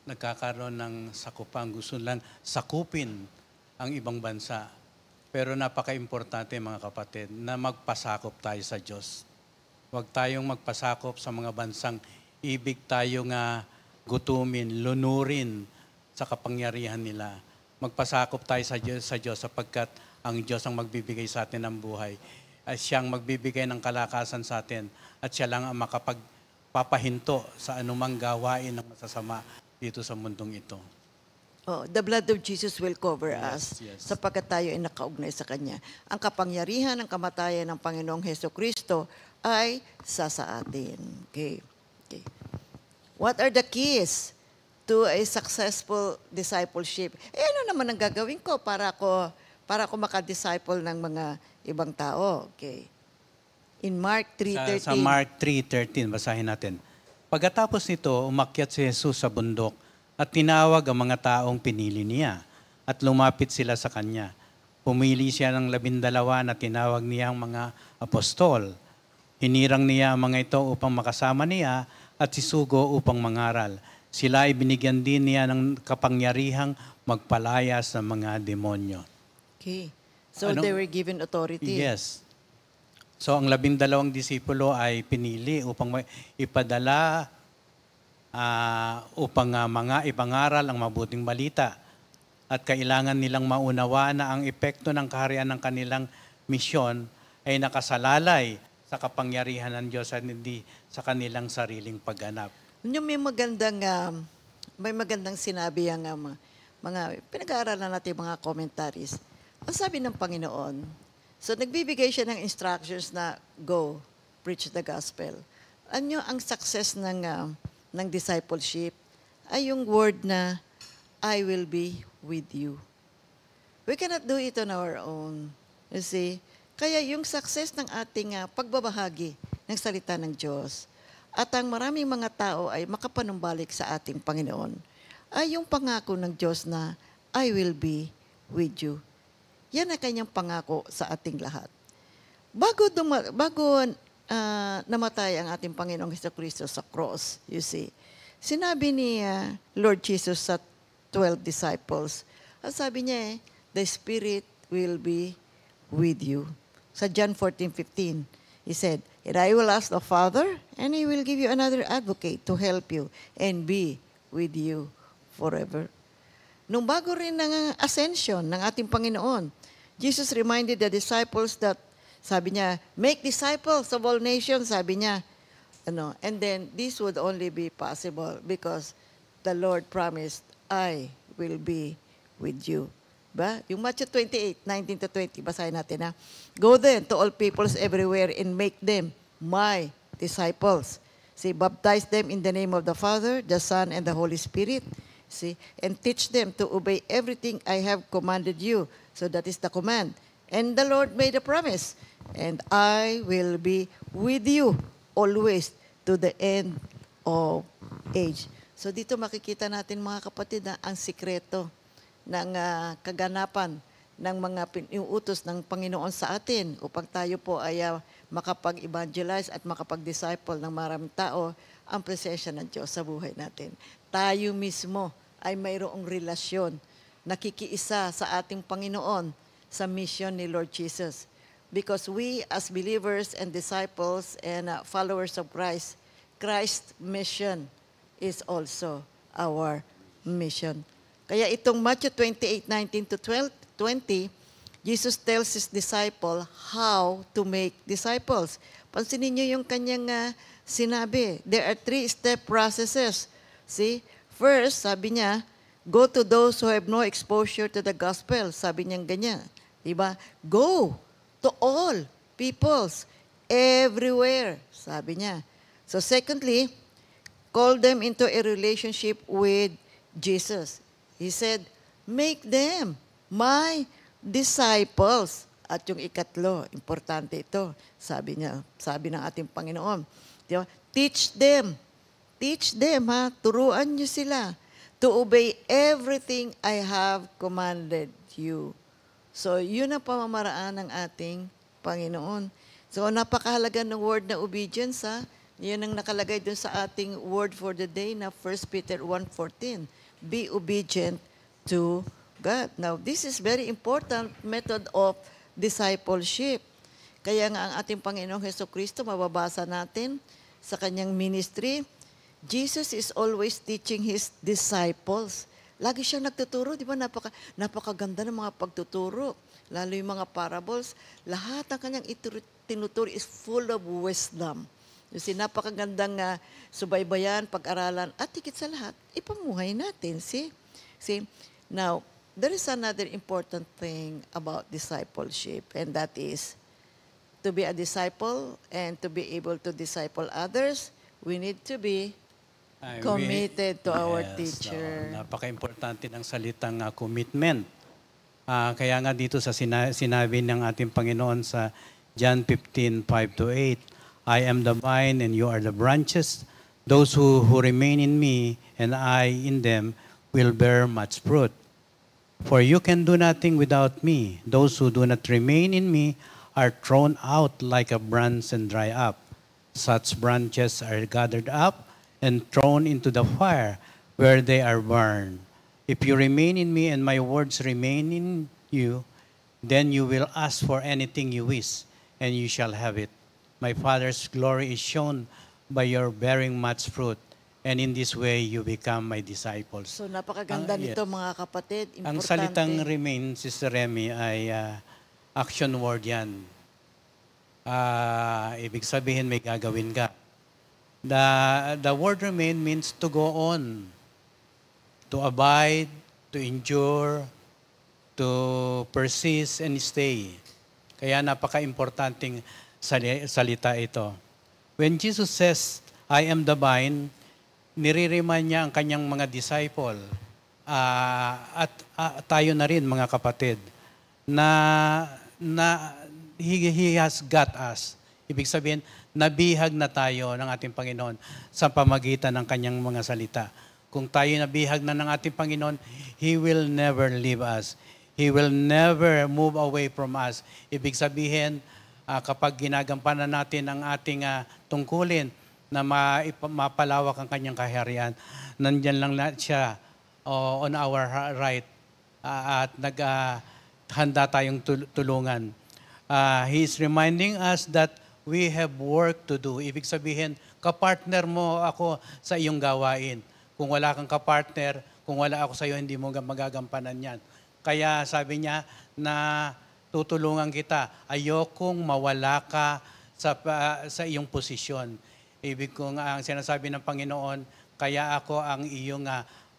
nagkakaroon ng sakupan. Gusto lang sakupin ang ibang bansa. Pero napaka-importante mga kapatid na magpasakop tayo sa Diyos. Huwag tayong magpasakop sa mga bansang ibig tayo nga gutumin, lunurin sa kapangyarihan nila. Magpasakop tayo sa Diyos sapagkat ang Diyos ang magbibigay sa atin ng buhay. At siyang magbibigay ng kalakasan sa atin at siya lang ang makapagpapahinto sa anumang gawain ng masasama dito sa mundong ito. Oh, the blood of Jesus will cover us yes. sapagkat tayo ay nakaugnay sa Kanya. Ang kapangyarihan ng kamatayan ng Panginoong Hesukristo ay sa atin. Okay. What are the keys to a successful discipleship? Ano naman ang gagawin ko para ako makadisciple ng mga ibang tao? Okay. In Mark 3:13. Sa Mark 3:13, basahin natin. Pagkatapos nito, umakyat si Jesus sa bundok at tinawag ang mga taong pinili niya at lumapit sila sa kanya. Pumili siya ng 12 na tinawag niyang mga apostol. Hinirang niya ang mga ito upang makasama niya at sisugo upang mangaral. Sila ay binigyan din niya ng kapangyarihang magpalayas ng mga demonyo. Okay. So they were given authority. Yes. So ang 12 disipulo ay pinili upang ipadala upang mga ipangaral ang mabuting balita. At kailangan nilang maunawa na ang epekto ng kaharian ng kanilang misyon ay nakasalalay sa kapangyarihan ng Diyos at hindi sa kanilang sariling pagganap. Yung may magandang sinabi ang mga pinag-aaralan natin mga commentaries. Ang sabi ng Panginoon, so nagbibigay siya ng instructions na go, preach the gospel. Ano ang success ng discipleship ay yung word na I will be with you. We cannot do it on our own. You see? Kaya yung success ng ating pagbabahagi ng salita ng Diyos at ang maraming mga tao ay makapanumbalik sa ating Panginoon ay yung pangako ng Diyos na I will be with you. Yan ang kanyang pangako sa ating lahat. Bago namatay ang ating Panginoong Hesukristo sa cross, you see, sinabi ni Lord Jesus sa 12 disciples, at sabi niya the Spirit will be with you. Sa John 14:15, He said, and I will ask the Father, and He will give you another advocate to help you and be with you forever. Nung bago rin ng ascension ng ating Panginoon, Jesus reminded the disciples that, sabi niya, make disciples of all nations, sabi niya. And then, this would only be possible because the Lord promised, I will be with you. Ba? Yung Matthew 28:19-20, basahin natin ha. Go then to all peoples everywhere and make them my disciples. See, baptize them in the name of the Father, the Son, and the Holy Spirit. See, and teach them to obey everything I have commanded you. So that is the command. And the Lord made a promise, and I will be with you always to the end of age. So dito makikita natin mga kapatid na ang sikreto ng kaganapan ng mga inuutos ng Panginoon sa atin upang tayo po ay makapag-evangelize at makapag-disciple ng maraming tao ang presensya ng Diyos sa buhay natin. Tayo mismo ay mayroong relasyon, nakikiisa sa ating Panginoon sa mission ni Lord Jesus. Because we as believers and disciples and followers of Christ, Christ's mission is also our mission. Kaya itong Matthew 28:19-20, Jesus tells His disciple how to make disciples. Pansinin niyo yung kanyang sinabi. There are 3-step processes. See? First, sabi niya, go to those who have no exposure to the gospel. Sabi niya ganyan. Diba? Go to all peoples, everywhere. Sabi niya. So secondly, call them into a relationship with Jesus. He said, make them my disciples. At yung ikatlo, importante ito, sabi niya, sabi ng ating Panginoon. Diba? Teach them, turuan niyo sila to obey everything I have commanded you. So, yun ang pamamaraan ng ating Panginoon. So, napakahalaga ng word na obedience, ha? Yan ang nakalagay dun sa ating word for the day na 1 Peter 1:14. Be obedient to God. Now, this is very important method of discipleship. Kaya nga ang ating Panginoong Hesukristo, mababasa natin sa kanyang ministry, Jesus is always teaching His disciples. Lagi siyang nagtuturo, di ba? Napakaganda ng mga pagtuturo. Lalo yung mga parables. Lahat ng kanyang tinuturo is full of wisdom. Kasi napakagandang subaybayan, pag-aralan, at higit sa lahat, ipamuhay natin. See? Now, there is another important thing about discipleship, and that is to be a disciple and to be able to disciple others, we need to be committed to our teacher. Napaka-importante ng salitang commitment. Kaya nga dito sa sinabi ng ating Panginoon sa John 15:5-8, I am the vine and you are the branches. Those who remain in me and I in them will bear much fruit. For you can do nothing without me. Those who do not remain in me are thrown out like a branch and dry up. Such branches are gathered up and thrown into the fire where they are burned. If you remain in me and my words remain in you, then you will ask for anything you wish, and you shall have it. My Father's glory is shown by your bearing much fruit, and in this way you become my disciples. So napakaganda nito mga kapatid. Importante. Ang salitang remain, Sister Remy, ay action word yan. Ibig sabihin may gagawin ka. The word remain means to go on, to abide, to endure, to persist and stay. Kaya napaka-importanting salita ito. When Jesus says, I am the vine, nire-remind niya ang kanyang mga disciple at tayo na rin mga kapatid na He has got us. Ibig sabihin, nabihag na tayo ng ating Panginoon sa pamagitan ng kanyang mga salita. Kung tayo nabihag na ng ating Panginoon, He will never leave us. He will never move away from us. Ibig sabihin, kapag ginagampanan natin ang ating tungkulin na mapalawak ang kanyang kaharian, nandyan lang siya on our right at naghanda tayong tulungan. He is reminding us that we have work to do. Ibig sabihin, kapartner mo ako sa iyong gawain. Kung wala kang kapartner, kung wala ako sa iyo, hindi mo magagampanan yan. Kaya sabi niya na tutulungan kita. Ayokong mawala ka sa iyong posisyon. Ibig kong ang sinasabi ng Panginoon, kaya ako ang iyong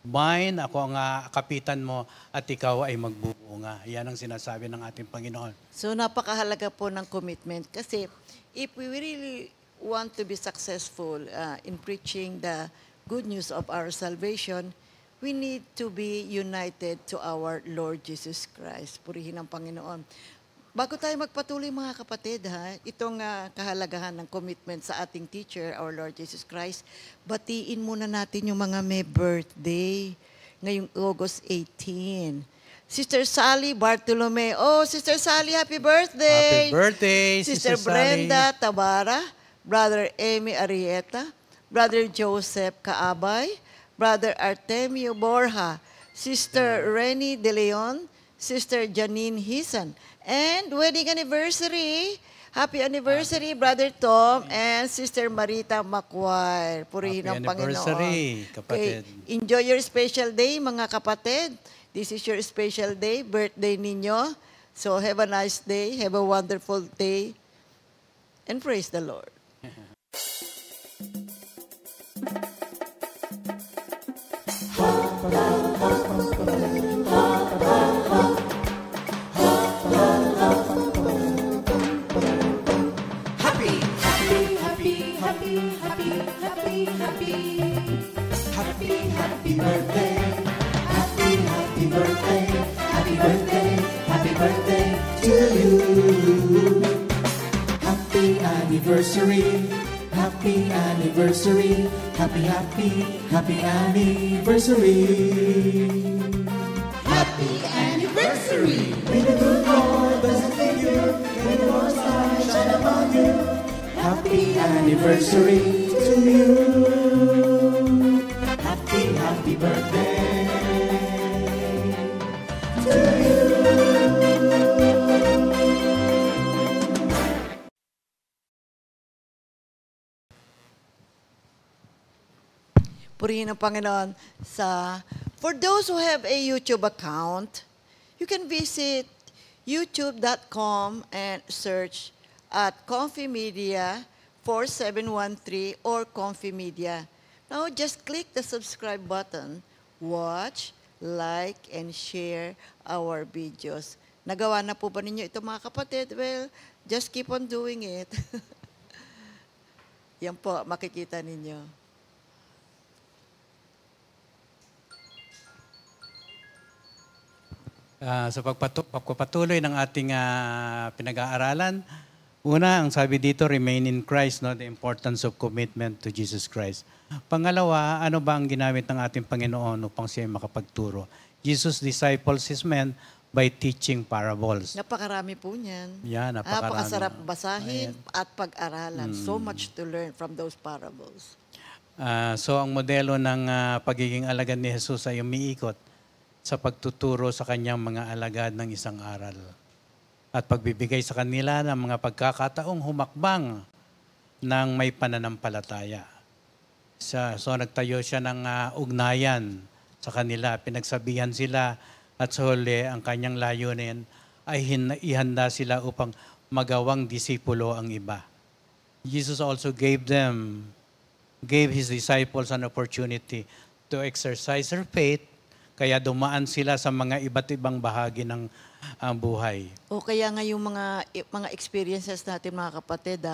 vine, ako ang kapitan mo at ikaw ay magbubunga. Yan ang sinasabi ng ating Panginoon. So napakahalaga po ng commitment kasi if we really want to be successful in preaching the good news of our salvation, we need to be united to our Lord Jesus Christ. Purihin ang Panginoon. Bago tayo magpatuloy mga kapatid, itong kahalagahan ng commitment sa ating teacher, our Lord Jesus Christ, batiin muna natin yung mga may birthday ngayong August 18. Sister Sally Bartolome. Oh, Sister Sally, happy birthday! Happy birthday, Sister Brenda Tabara, Brother Amy Arieta, Brother Joseph Kaabay, Brother Artemio Borja, Sister Renny De Leon, Sister Janine Hisan, and wedding anniversary. Happy anniversary, Brother Tom and Sister Marita Macquarie. Purihin ang Panginoon. Happy anniversary, kapatid. Okay. Enjoy your special day, mga kapatid. This is your special day, birthday ninyo. So have a nice day, have a wonderful day, and praise the Lord. Happy birthday, happy birthday, happy birthday, happy birthday to you. Happy anniversary, happy anniversary, happy anniversary. Happy anniversary. May the good Lord bless and keep you, may the Lord's light shine upon you. Happy anniversary to you. Happy birthday to you. Purihin ang Panginoon. For those who have a YouTube account, you can visit youtube.com and search at Comfy Media 4713 or Comfy Media. Now, just click the subscribe button, watch, like, and share our videos. Nagawa na po ba ninyo ito mga kapatid? Well, just keep on doing it. Yan po, makikita ninyo. Sa pagpapatuloy ng ating pinag-aaralan, una, ang sabi dito, remain in Christ, no? The importance of commitment to Jesus Christ. Pangalawa, ano ba ang ginamit ng ating Panginoon upang siya makapagturo? Jesus' disciples is meant by teaching parables. Napakarami po niyan. Yan, napakarami. Napakasarap basahin at pag-aralan. So much to learn from those parables. So ang modelo ng pagiging alagad ni Jesus ay umiikot sa pagtuturo sa kanyang mga alagad ng isang aral at pagbibigay sa kanila ng mga pagkakataong humakbang ng may pananampalataya. So nagtayo siya ng ugnayan sa kanila, pinagsabihan sila at sa huli ang kanyang layunin ay ihanda sila upang magawang disipulo ang iba. Jesus also gave His disciples an opportunity to exercise their faith. Kaya dumaan sila sa mga iba't ibang bahagi ng buhay. O kaya nga yung mga experiences natin mga kapatid,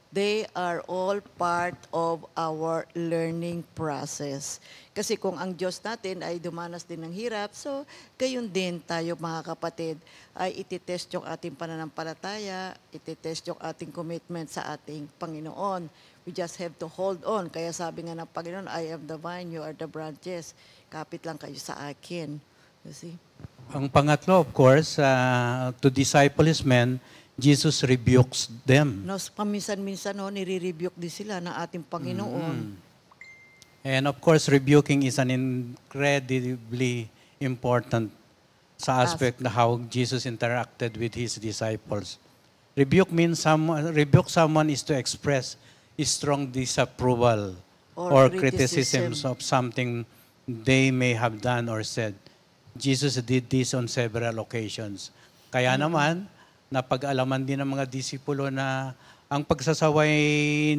they are all part of our learning process. Kasi kung ang Diyos natin ay dumanas din ng hirap, so gayon din tayo mga kapatid ay ititest yung ating pananampalataya, ititest yung ating commitment sa ating Panginoon. We just have to hold on. Kaya sabi nga ng Panginoon, I am the vine, you are the branches. Kapit lang kayo sa akin. You see? Ang pangatlo, of course, to disciples men, Jesus rebukes them. No, paminsan-minsan nire-rebuke din sila ng ating Panginoon. And of course, rebuking is an incredibly important sa aspect na how Jesus interacted with His disciples. Rebuke someone is to express strong disapproval or criticisms of something they may have done or said. Jesus did this on several occasions. Kaya naman, napag-alaman din ng mga disipulo na ang pagsasaway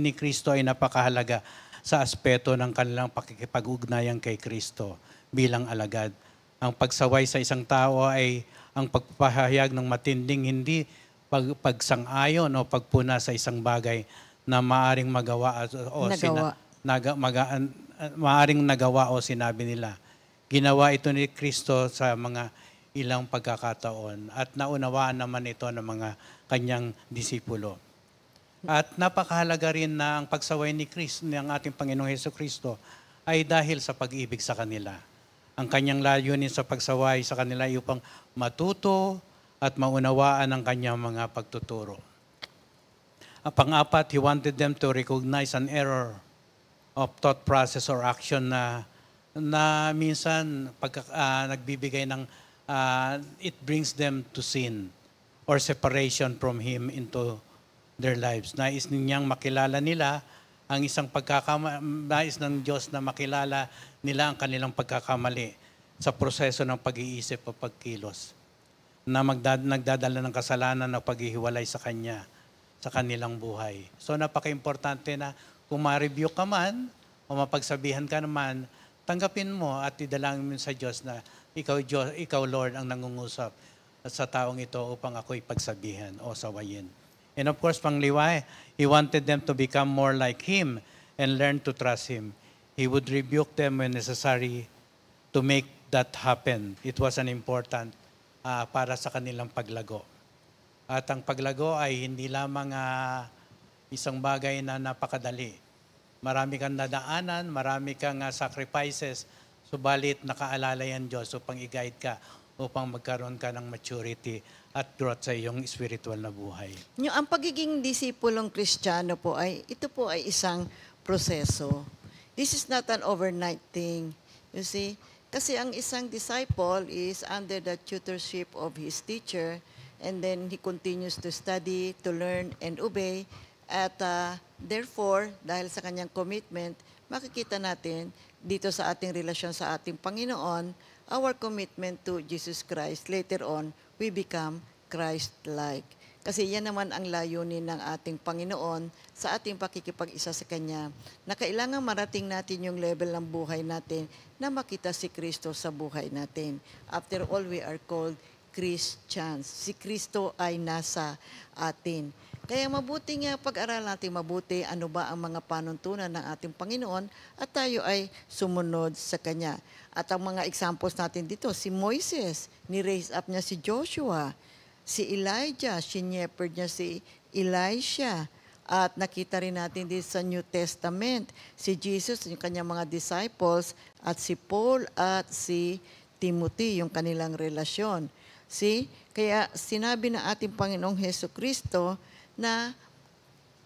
ni Kristo ay napakahalaga sa aspeto ng kanilang pakikipag-ugnayan kay Kristo bilang alagad. Ang pagsaway sa isang tao ay ang pagpapahayag ng matinding hindi pagsang-ayon o pagpuna sa isang bagay na maaring nagawa o sinabi nila. Ginawa ito ni Kristo sa mga ilang pagkakataon at naunawaan naman ito ng mga kanyang disipulo. At napakahalaga rin na ang pagsaway ni Kristo, ng ating Panginoong Hesukristo ay dahil sa pag-ibig sa kanila. Ang kanyang layunin sa pagsaway sa kanila ay upang matuto at maunawaan ang kanyang mga pagtuturo. Pang-apat, He wanted them to recognize an error of thought process or action na minsan nagbibigay ng it brings them to sin or separation from Him into their lives. Nais niyang makilala nila ang nais ng Diyos na makilala nila ang kanilang pagkakamali sa proseso ng pag-iisip o pagkilos na nagdadala ng kasalanan o paghihiwalay sa Kanya sa kanilang buhay. So napaka-importante na kung ma-review ka man o mapagsabihan ka naman, tanggapin mo at idalangin mo sa Diyos na ikaw Lord ang nangungusap sa taong ito upang ako'y pagsabihan o sawayin. And of course, pangliwa, He wanted them to become more like Him and learn to trust Him. He would rebuke them when necessary to make that happen. It was an important para sa kanilang paglago. At ang paglago ay hindi lamang isang bagay na napakadali. Marami kang nadaanan, marami kang sacrifices, subalit nakaalala yan Diyos upang i-guide ka, upang magkaroon ka ng maturity at growth sa iyong spiritual na buhay. Ang pagiging disipulong Kristiyano po ito po ay isang proseso. This is not an overnight thing. You see? Kasi ang isang disciple is under the tutorship of his teacher, and then he continues to study, to learn, and obey. At therefore, dahil sa kanyang commitment, makikita natin dito sa ating relasyon sa ating Panginoon, our commitment to Jesus Christ. Later on, we become Christ-like. Kasi yan naman ang layunin ng ating Panginoon sa ating pakikipag-isa sa Kanya, na kailangan marating natin yung level ng buhay natin na makita si Kristo sa buhay natin. After all, we are called Christians. Si Kristo ay nasa atin. Kaya mabuti nga pag-aral natin mabuti ano ba ang mga panuntunan ng ating Panginoon at tayo ay sumunod sa Kanya. At ang mga examples natin dito, si Moises, ni-raise up niya si Joshua, si Elijah, sinyepherd niya si Elisha. At nakita rin natin din sa New Testament, si Jesus, yung kanyang mga disciples, at si Paul at si Timothy, yung kanilang relasyon. See? Kaya sinabi ng ating Panginoong Hesukristo na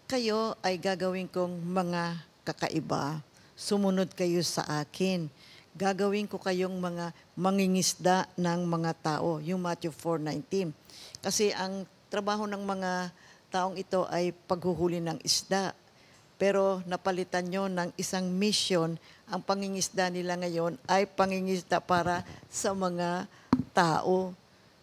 kayo ay gagawin kong mga kakaiba. Sumunod kayo sa akin. Gagawin ko kayong mga mangingisda ng mga tao. Yung Matthew 4:19. Kasi ang trabaho ng mga taong ito ay paghuhuli ng isda. Pero napalitan nyo ng isang mission, ang pangingisda nila ngayon ay pangingisda para sa mga tao.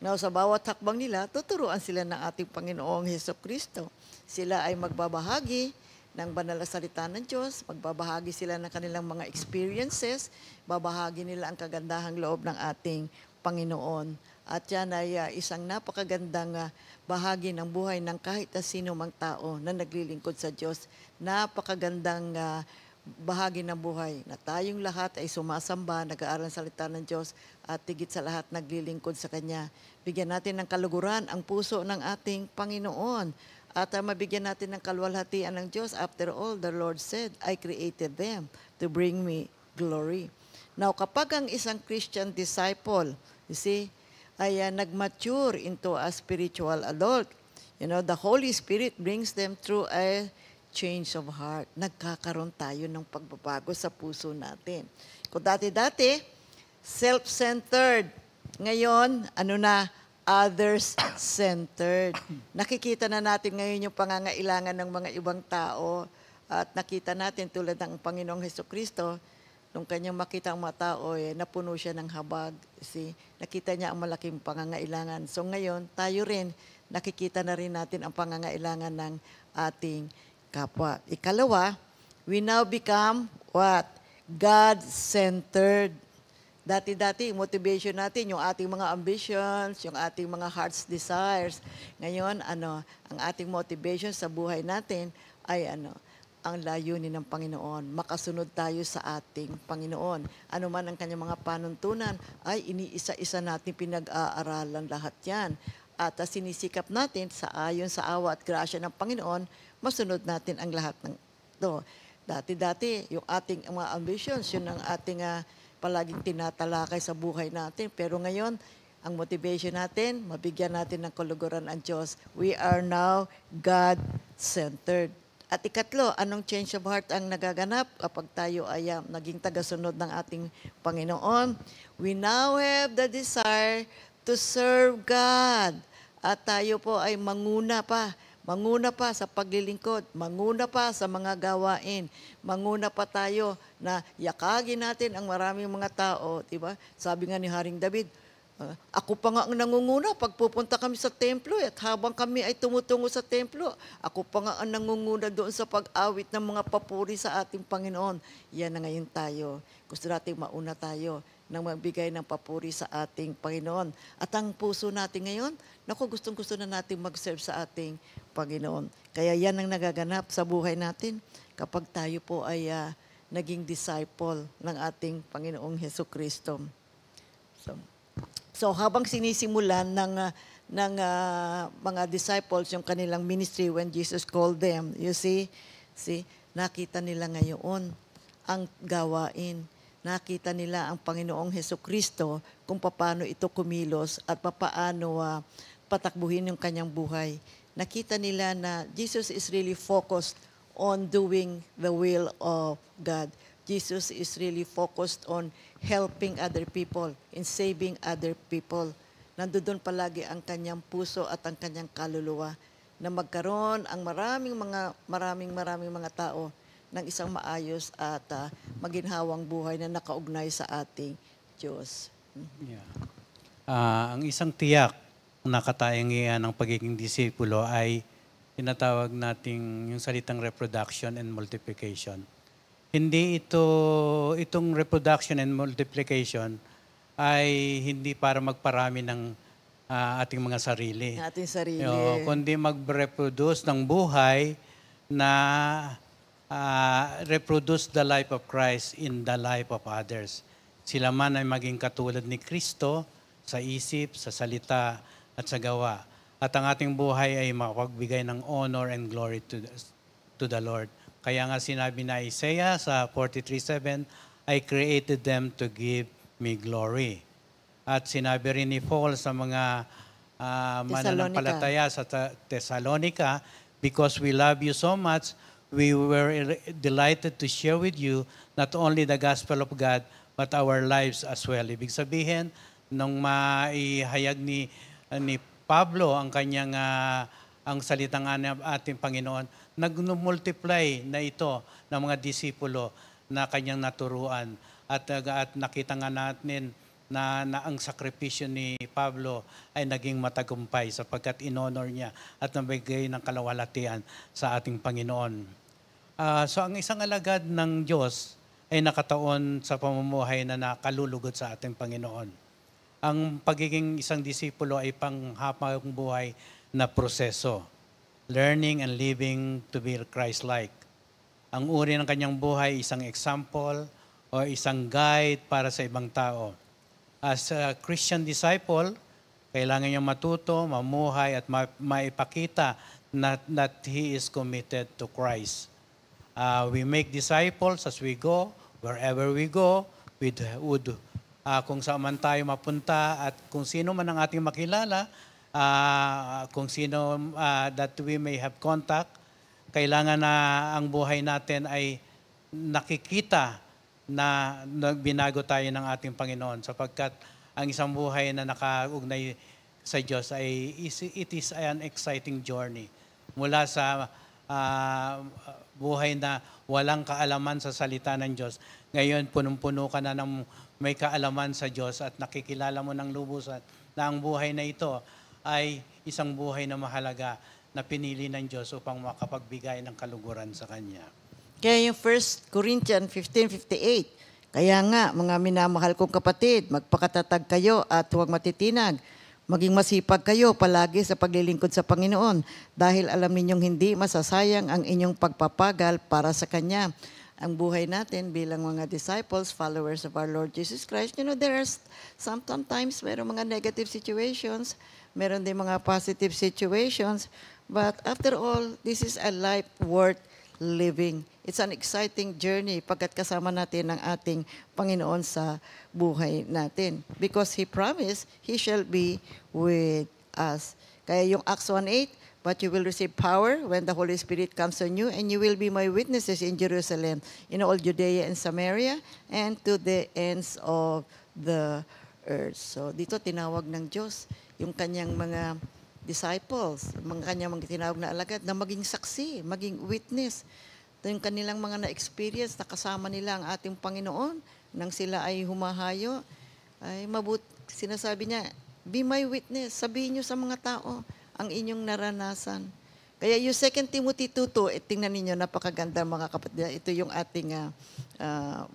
Now, sa bawat hakbang nila, tuturuan sila ng ating Panginoong Hesukristo. Sila ay magbabahagi ng banal na salita ng Diyos, magbabahagi sila ng kanilang mga experiences, babahagi nila ang kagandahang loob ng ating Panginoon. At yan ay isang napakagandang bahagi ng buhay ng kahit na sino mang tao na naglilingkod sa Diyos. Napakagandang bahagi ng buhay na tayong lahat ay sumasamba, nag-aaral ng salita ng Diyos at higit sa lahat naglilingkod sa Kanya. Bigyan natin ng kaluguran ang puso ng ating Panginoon at mabigyan natin ng kaluwalhatian ng Diyos. After all, the Lord said, I created them to bring me glory. Now, kapag ang isang Christian disciple, you see, ay nag-mature into a spiritual adult, you know, the Holy Spirit brings them through a change of heart. Nagkakaroon tayo ng pagbabago sa puso natin. Kung dati-dati, self-centered. Ngayon, others-centered. Nakikita na natin ngayon yung pangangailangan ng mga ibang tao. At nakita natin tulad ng Panginoong Hesukristo, nung kanyang makita ang mga tao, napuno siya ng habag. See? Nakita niya ang malaking pangangailangan. So ngayon, tayo rin, nakikita na rin natin ang pangangailangan ng ating kapwa. Ikalawa, we now become what? God-centered. Dati-dati, motivation natin, yung ating mga ambitions, yung ating mga heart's desires. Ngayon, ang ating motivation sa buhay natin ay ang layunin ng Panginoon. Makasunod tayo sa ating Panginoon. Ano man ang kanyang mga panuntunan, ay iniisa-isa natin pinag-aaralan lahat yan. At sinisikap natin ayon sa awa at grasya ng Panginoon, masunod natin ang lahat ng ito. Dati-dati, yung ating mga ambitions, yun ang ating palaging tinatalakay sa buhay natin. Pero ngayon, ang motivation natin, mabigyan natin ng kaluguran ang Diyos. We are now God-centered. At ikatlo, anong change of heart ang nagaganap kapag tayo ay naging tagasunod ng ating Panginoon? We now have the desire to serve God. At tayo po ay manguna pa sa paglilingkod, manguna pa sa mga gawain, manguna pa tayo na yakagin natin ang maraming mga tao, diba? Sabi nga ni Haring David, ako pa nga ang nangunguna pag pupunta kami sa templo at habang kami ay tumutungo sa templo, ako pa nga ang nangunguna doon sa pag-awit ng mga papuri sa ating Panginoon. Yan na ngayon tayo. Gusto natin mauna tayo nang magbigay ng papuri sa ating Panginoon. At ang puso natin ngayon, gustong-gusto na natin mag-serve sa ating Panginoon. Kaya yan ang nagaganap sa buhay natin kapag tayo po ay naging disciple ng ating Panginoong Hesukristo. So habang sinisimulan ng mga disciples yung kanilang ministry when Jesus called them, you see, nakita nila ngayon ang gawain. Nakita nila ang Panginoong Hesukristo kung paano ito kumilos at paano patakbuhin yung kanyang buhay. Nakita nila na Jesus is really focused on doing the will of God. Jesus is really focused on helping other people, in saving other people. Nandoon palagi ang kanyang puso at ang kanyang kaluluwa na magkaroon ang maraming mga tao ng isang maayos at maginhawang buhay na nakaugnay sa ating Diyos. Yeah. Ang isang tiyak nakatayangian ng pagiging disipulo ay tinatawag nating yung salitang reproduction and multiplication. Hindi itong reproduction and multiplication ay hindi para magparami ng ating mga sarili. Ating sarili. Kundi mag-reproduce ng buhay na reproduce the life of Christ in the life of others. Sila man ay maging katulad ni Kristo sa isip, sa salita, at sa gawa. At ang ating buhay ay makapagbigay ng honor and glory to the Lord. Kaya nga sinabi na Isaiah sa 43:7, I created them to give me glory. At sinabi rin ni Paul sa mga mananampalataya sa Thessalonica, because we love you so much, we were delighted to share with you not only the gospel of God, but our lives as well. Ibig sabihin, nung maihayag ni Pablo ang kanyang ang salitang ng ating Panginoon, nag-multiply na ito ng mga disipulo na kanyang naturuan. At nakita nga natin na ang sakripisyo ni Pablo ay naging matagumpay sapagkat inonor niya at nabigay ng kalawalatian sa ating Panginoon. So ang isang alagad ng Diyos ay nakataon sa pamumuhay na nakalulugod sa ating Panginoon. Ang pagiging isang disipulo ay panghabang buhay na proseso. Learning and living to be Christ-like. Ang uri ng kanyang buhay, isang example o isang guide para sa ibang tao. As a Christian disciple, kailangan niyang matuto, mamuhay at maipakita that he is committed to Christ. We make disciples as we go, wherever we go, kung saan man tayo mapunta at kung sino man ang ating makilala, kung sino that we may have contact, kailangan na ang buhay natin ay nakikita na binago tayo ng ating Panginoon sapagkat ang isang buhay na nakaugnay sa Diyos ay it is an exciting journey. Mula sa buhay na walang kaalaman sa salita ng Diyos, ngayon punong-puno ka na ng may kaalaman sa Diyos at nakikilala mo ng lubusan na ang buhay na ito ay isang buhay na mahalaga na pinili ng Diyos upang makapagbigay ng kaluguran sa Kanya. Kaya yung 1 Corinthians 15:58, kaya nga mga minamahal kong kapatid, magpakatatag kayo at huwag matitinag. Maging masipag kayo palagi sa paglilingkod sa Panginoon dahil alam ninyong hindi masasayang ang inyong pagpapagal para sa Kanya. Ang buhay natin bilang mga disciples, followers of our Lord Jesus Christ, there are sometimes meron mga negative situations, meron din mga positive situations, but after all, this is a life worth living. It's an exciting journey pagkat kasama natin ang ating Panginoon sa buhay natin. Because He promised, He shall be with us. Kaya yung Acts 1:8, but you will receive power when the Holy Spirit comes on you, and you will be my witnesses in Jerusalem, in all Judea and Samaria, and to the ends of the earth. So dito tinawag ng Diyos yung kanyang mga disciples, mga kanyang mga tinawag na alagad, na maging saksi, maging witness. Ito yung kanilang mga na-experience, na kasama nila ang ating Panginoon, nang sila ay humahayo, ay sinasabi niya, be my witness, sabihin niyo sa mga tao ang inyong naranasan. Kaya yung 2 Timothy 2:2, tingnan ninyo, napakaganda mga kapatid. Ito yung ating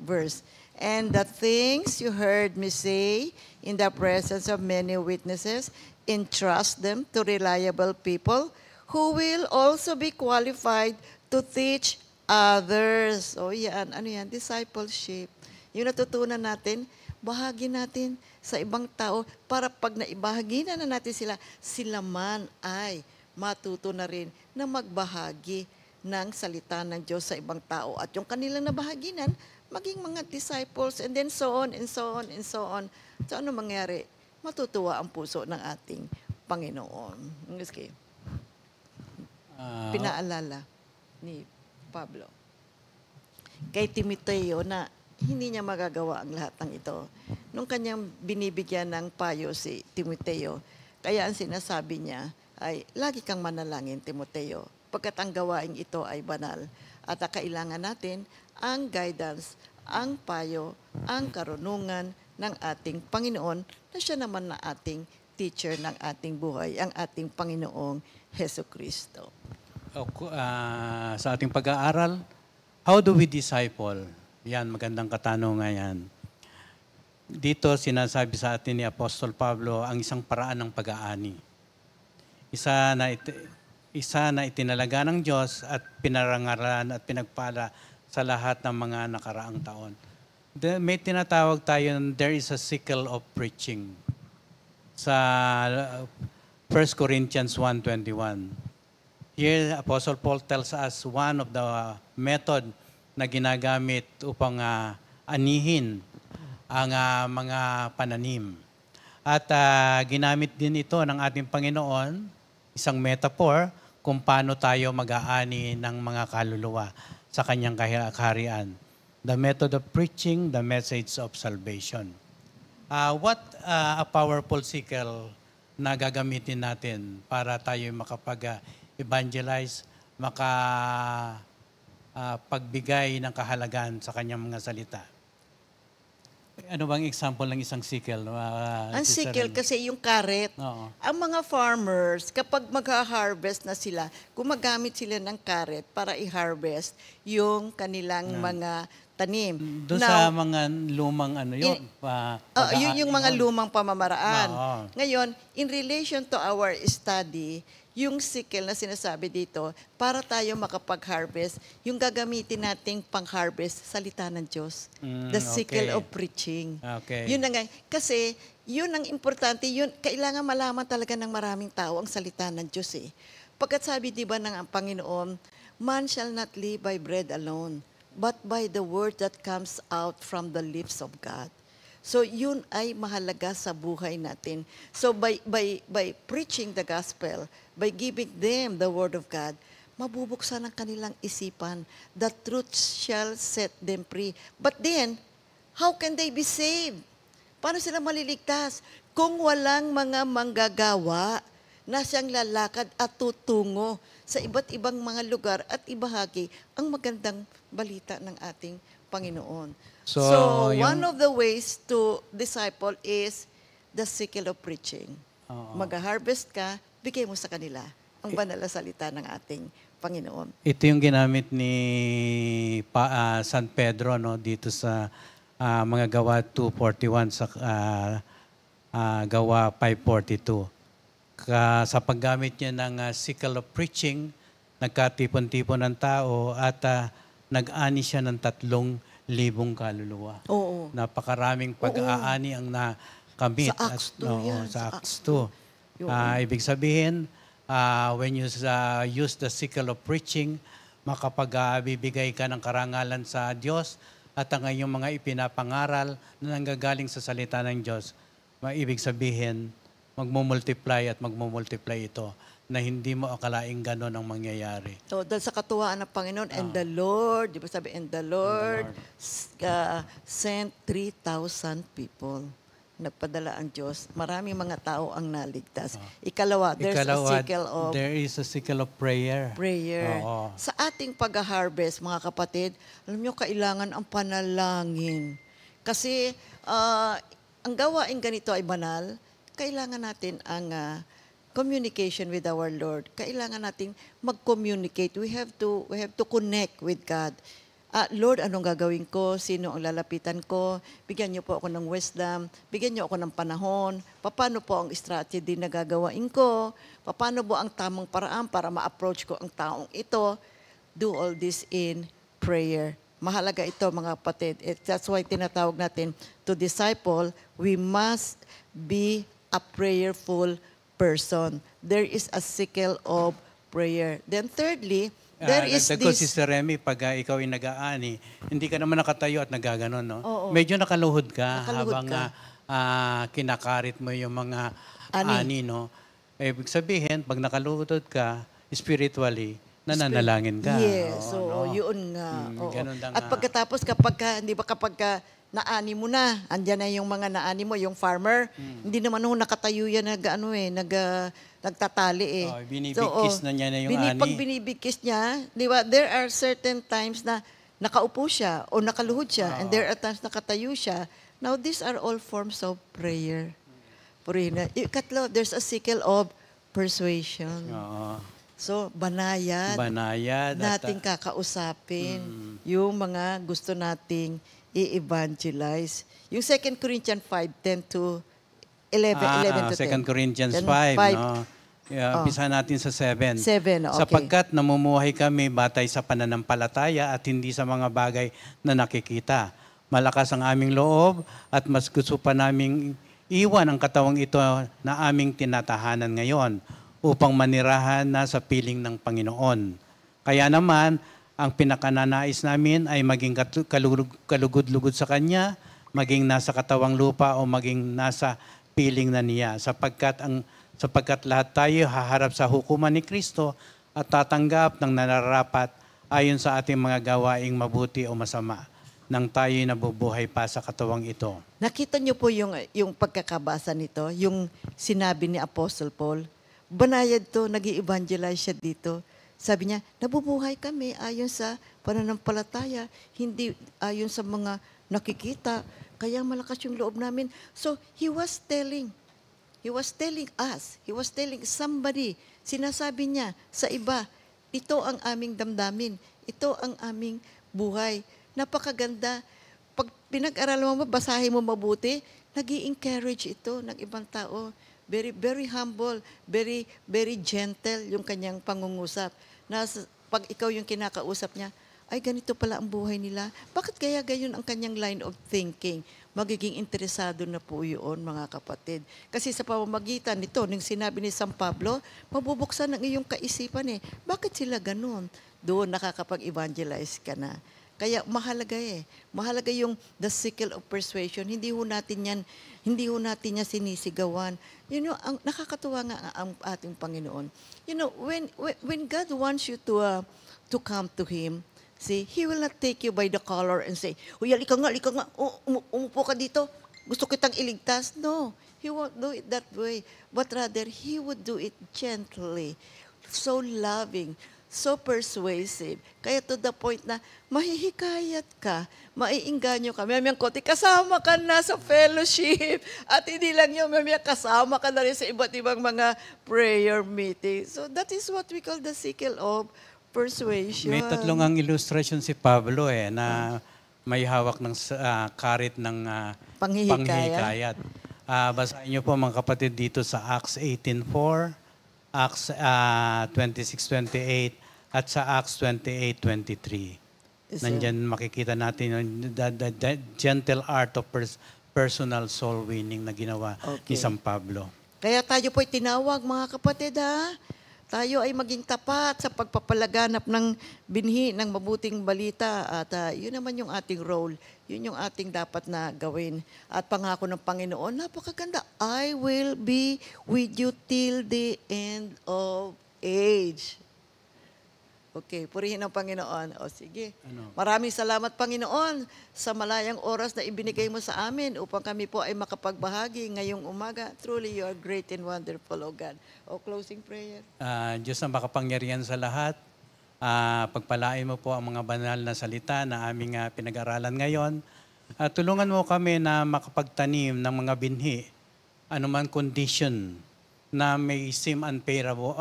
verse. And the things you heard me say in the presence of many witnesses, entrust them to reliable people who will also be qualified to teach others. O yan, ano yan? Discipleship. Yung natutunan natin, bahagi natin sa ibang tao para pag naibahagi na natin sila man ay matuto na rin na magbahagi ng salita ng Diyos sa ibang tao. At yung kanilang nabahaginan, maging mga disciples, and then so on, and so on, and so on. So ano mangyari? Matutuwa ang puso ng ating Panginoon. Okay. Pinaalala ni Pablo kay Timoteo na hindi niya magagawa ang lahat ng ito. Nung kanyang binibigyan ng payo si Timoteo, kaya ang sinasabi niya ay, lagi kang manalangin, Timoteo, pagkat ang gawain ito ay banal. At kailangan natin ang guidance, ang payo, ang karunungan ng ating Panginoon na siya naman na ating teacher ng ating buhay, ang ating Panginoong Heso Kristo. Sa ating pag-aaral, how do we disciple? Yan, magandang katanungan yan. Dito sinasabi sa atin ni Apostol Pablo ang isang paraan ng pag-aani. Isa na itinalaga ng Diyos at pinarangalan at pinagpala sa lahat ng mga nakaraang taon. May tinatawag tayo, there is a cycle of preaching. Sa 1 Corinthians 1:21. Here, Apostle Paul tells us one of the method na ginagamit upang anihin ang mga pananim. At ginamit din ito ng ating Panginoon, isang metaphor kung paano tayo mag-aani ng mga kaluluwa sa kanyang kaharian. The method of preaching, the message of salvation. What a powerful sickle na gagamitin natin para tayo makapag-evangelize, pagbigay ng kahalagan sa kanyang mga salita. Ano bang example ng isang sickle? Ang sickle kasi yung karet. Oo. Ang mga farmers, kapag mag-harvest na sila, gumagamit sila ng karet para i-harvest yung kanilang mga tanim. Doon sa mga lumang yun yung mga lumang pamamaraan. Oo. Ngayon, in relation to our study, yung sickle na sinasabi dito, para tayo makapag-harvest, yung gagamitin nating pang-harvest, salita ng Diyos. The sickle okay. of preaching. Okay. Yun na nga. Kasi, yun ang importante, yun, kailangan malaman talaga ng maraming tao ang salita ng Diyos eh. Pagkat sabi diba ng ang Panginoon, man shall not live by bread alone, but by the word that comes out from the lips of God. So yun ay mahalaga sa buhay natin. So by preaching the gospel, by giving them the word of God, mabubuksan ang kanilang isipan. The truth shall set them free. But then, how can they be saved? Paano sila maliligtas? Kung walang mga manggagawa na siyang lalakad at tutungo sa iba't ibang mga lugar at ibahagi ang magandang balita ng ating Panginoon. So one of the ways to disciple is the sickle of preaching. Mag-harvest ka, bigay mo sa kanila ang banal na salita ng ating Panginoon. Ito yung ginamit ni San Pedro dito sa mga Gawa 2:41 sa Gawa 5:42. Sa paggamit niya ng sickle of preaching, nagkatipon-tipon ng tao at nag-ani siya ng 3,000 kaluluwa. Oo. Napakaraming pag-aani ang nakamit. Sa Acts 2 yan. Sa Acts 2. Ibig sabihin, when you use the sickle of preaching, makapag-bibigay ka ng karangalan sa Diyos at ang iyong mga ipinapangaral na nanggagaling sa salita ng Diyos, ibig sabihin, magmumultiply at magmumultiply ito na hindi mo akalaing gano'n ang mangyayari. So, dahil sa katuwaan ng Panginoon, and the Lord, di ba sabi, and the Lord sent 3,000 people. Nagpadala ang Diyos. Maraming mga tao ang naligtas. Ikalawa, there is a sickle of prayer. Oo. Sa ating pag-harvest, mga kapatid, alam nyo, kailangan ang panalangin. Kasi, ang gawain ganito ay banal, kailangan natin ang communication with our Lord. Kailangan nating mag-communicate. We have to connect with God. Lord, anong gagawin ko? Sino ang lalapitan ko? Bigyan niyo po ako ng wisdom. Bigyan niyo ako ng panahon. Paano po ang strategy na gagawain ko? Paano po ang tamang paraan para ma-approach ko ang taong ito? Do all this in prayer. Mahalaga ito, mga kapatid. That's why tinatawag natin to disciple, we must be a prayerful person. There is a sickle of prayer. Then thirdly, there is this... Sister Remy, pag ikaw ay nag-aani, hindi ka naman nakatayo at nagaganon, no? Oo. Medyo nakaluhod ka Nakaluhod habang ka. kinakarit mo yung mga ani, no? Ibig sabihin, pag nakaluhod ka, spiritually, nananalangin ka. Yes, Oo, no? yun nga. Oo. Ganun lang At pagkatapos, kapag naani mo na, andyan na yung mga naani mo, yung farmer, hindi naman nakatayo yan nagtatali eh. Binibigkis na niya na yung ani. Pag binibigkis niya, di ba, there are certain times na nakaupo siya o nakaluhod siya, and there are times nakatayo siya. Now, these are all forms of prayer. Purihin na. Ikatlo, there's a sickle of persuasion. Oo. So, banayad, Banayad. nating kakausapin yung mga gusto nating i-evangelize. Yung 2 Corinthians 5:10 to 11 to 10. 2 Corinthians 5, 5. no? Yeah, umpisa natin sa 7. 7, okay. Sapagkat namumuhay kami batay sa pananampalataya at hindi sa mga bagay na nakikita. Malakas ang aming loob at mas gusto pa naming iwan ang katawang ito na aming tinatahanan ngayon upang manirahan na sa piling ng Panginoon. Kaya naman, ang pinakananais namin ay maging kalugod-lugod sa Kanya, maging nasa katawang lupa o maging nasa piling na niya. Sapagkat lahat tayo haharap sa hukuman ni Kristo at tatanggap ng nararapat ayon sa ating mga gawaing mabuti o masama nang tayo'y nabubuhay pa sa katawang ito. Nakita niyo po yung pagkakabasa nito, yung sinabi ni Apostle Paul. Banayad to, nag-i-evangelize siya dito. Sabi niya, nabubuhay kami ayon sa pananampalataya, hindi ayon sa mga nakikita. Kaya malakas yung loob namin. So, he was telling us, he was telling somebody, sinasabi niya sa iba, ito ang aming damdamin, ito ang aming buhay. Napakaganda. Pag pinag-aralan mo, basahin mo mabuti, nag-i-encourage ito ng ibang tao. Very, very humble, very, very gentle yung kanyang pangungusap. Pag ikaw yung kinakausap niya, ay ganito pala ang buhay nila. Bakit kaya gayon ang kanyang line of thinking? Magiging interesado na po yun, mga kapatid. Kasi sa pamamagitan nito, nung sinabi ni San Pablo, mabubuksan ang iyong kaisipan eh. Bakit sila ganun? Doon nakakapag-evangelize ka na. Kaya mahalaga Mahalaga yung the sickle of persuasion. Hindi ho natin yan sinisigawan. You know, ang nakakatuwa nga ang ating Panginoon. You know, when God wants you to come to Him, see, He will not take you by the collar and say, "Uy, halika nga, umupo ka dito. Gusto kitang iligtas." No, He won't do it that way. But rather, He would do it gently, so loving, so persuasive. Kaya to the point na mahihikayat ka, maiinganyo ka. May konti, kasama ka na sa fellowship. At hindi lang yun, may kasama ka na rin sa iba't ibang mga prayer meetings. So that is what we call the sickle of persuasion. May tatlong ang illustration si Pablo na may hawak ng karit ng panghihikayat. Basahin niyo po mga kapatid dito sa Acts 18:4, Acts 26:28 at sa Acts 28:23. Nandiyan makikita natin yung the gentle art of personal soul winning na ginawa ni San Pablo. Kaya tayo po'y tinawag, mga kapatid, tayo ay maging tapat sa pagpapalaganap ng binhi ng mabuting balita at yun naman yung ating role. Yun yung ating dapat na gawin. At pangako ng Panginoon, napakaganda. I will be with you till the end of age. Okay, purihin ang Panginoon. O sige. Maraming salamat, Panginoon, sa malayang oras na ibinigay mo sa amin upang kami po ay makapagbahagi ngayong umaga. Truly, you are great and wonderful, O God. O closing prayer. Diyos na makapangyarihan sa lahat, pagpalain mo po ang mga banal na salita na aming pinag-aralan ngayon. Tulungan mo kami na makapagtanim ng mga binhi, anuman condition na may seem unfavorable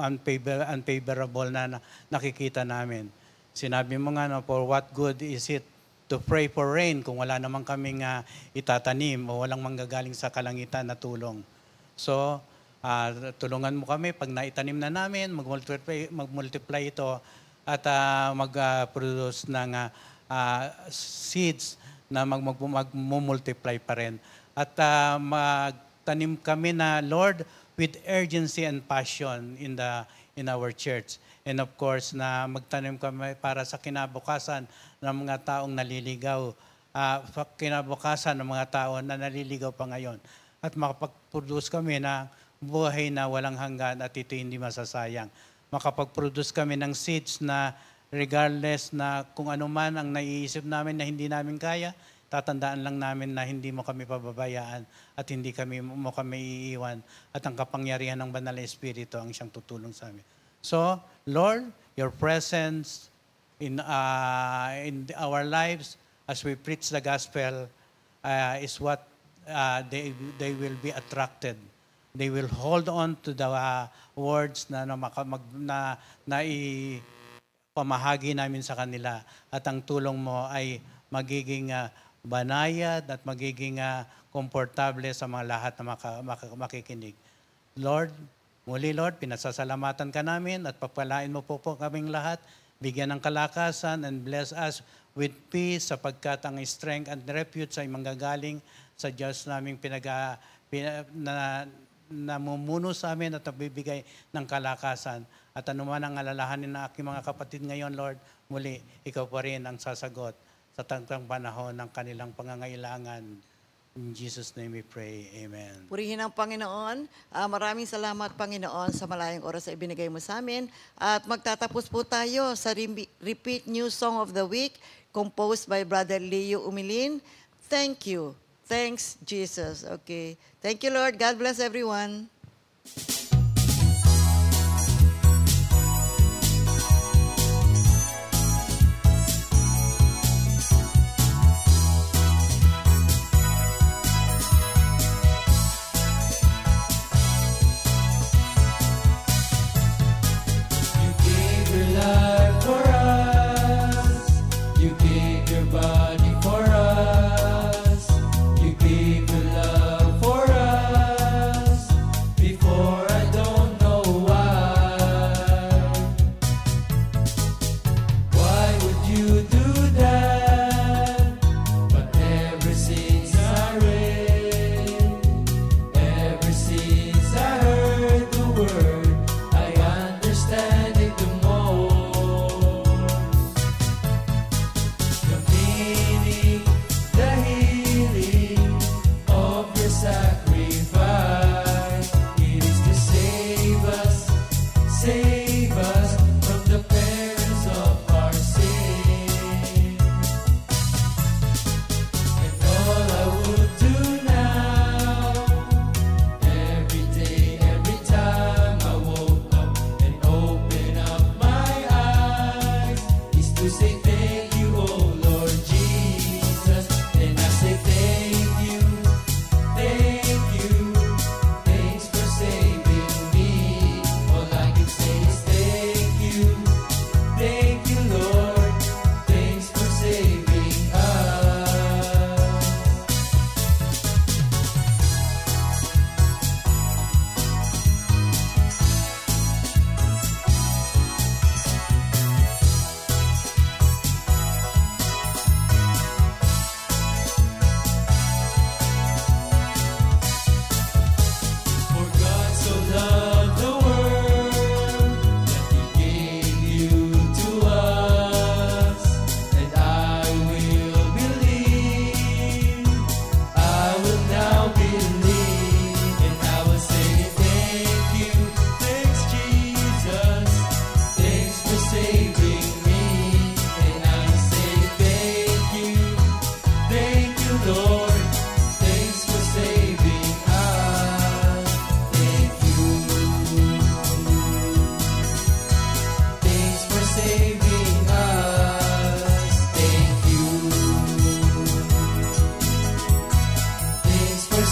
na nakikita namin. Sinabi mo nga, for what good is it to pray for rain kung wala naman kaming itatanim o walang manggagaling sa kalangitan na tulong. So, tulungan mo kami pag naitanim na namin, mag-multiply ito at mag-produce ng seeds na mag-multiply pa rin. At magtanim kami na, Lord, with urgency and passion in our church. And of course, na magtanim kami para sa kinabukasan ng mga taong naliligaw, kinabukasan ng mga tao na naliligaw pa ngayon. At makapag-produce kami na buhay na walang hanggan at ito hindi masasayang. Makapag-produce kami ng seeds na regardless na kung ano man ang naiisip namin na hindi namin kaya, tatandaan lang namin na hindi mo kami pababayaan at hindi mo kami iiwan at ang kapangyarihan ng Banal na Espiritu ang siyang tutulong sa amin. So, Lord, your presence in our lives as we preach the gospel is what they will be attracted they will hold on to the words na pamahagi namin sa kanila, at ang tulong mo ay magiging banayad at magiging komportable sa mga lahat na makikinig. Lord, muli Lord, pinasasalamatan ka namin at pagpalain mo po kaming lahat, bigyan ng kalakasan and bless us with peace, sapagkat ang strength and refuge ay manggagaling sa Diyos naming namumuno sa amin at nagbibigay ng kalakasan. At anuman ang alalahanin ng aking mga kapatid ngayon, Lord, muli, ikaw pa rin ang sasagot sa tangtang panahon ng kanilang pangangailangan. In Jesus' name we pray. Amen. Purihin ang Panginoon. Maraming salamat, Panginoon, sa malayang oras na ibinigay mo sa amin. At magtatapos po tayo sa Repeat New Song of the Week, composed by Brother Leo Umilin. Thank you. Thanks, Jesus. Okay. Thank you, Lord. God bless everyone.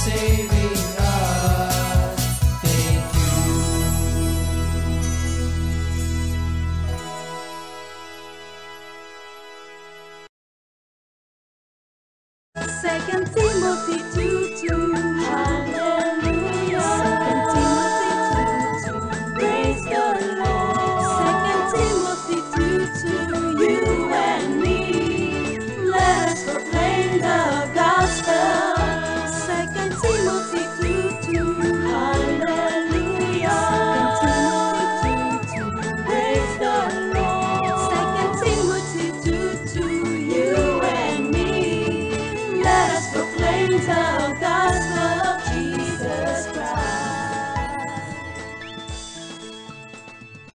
Saving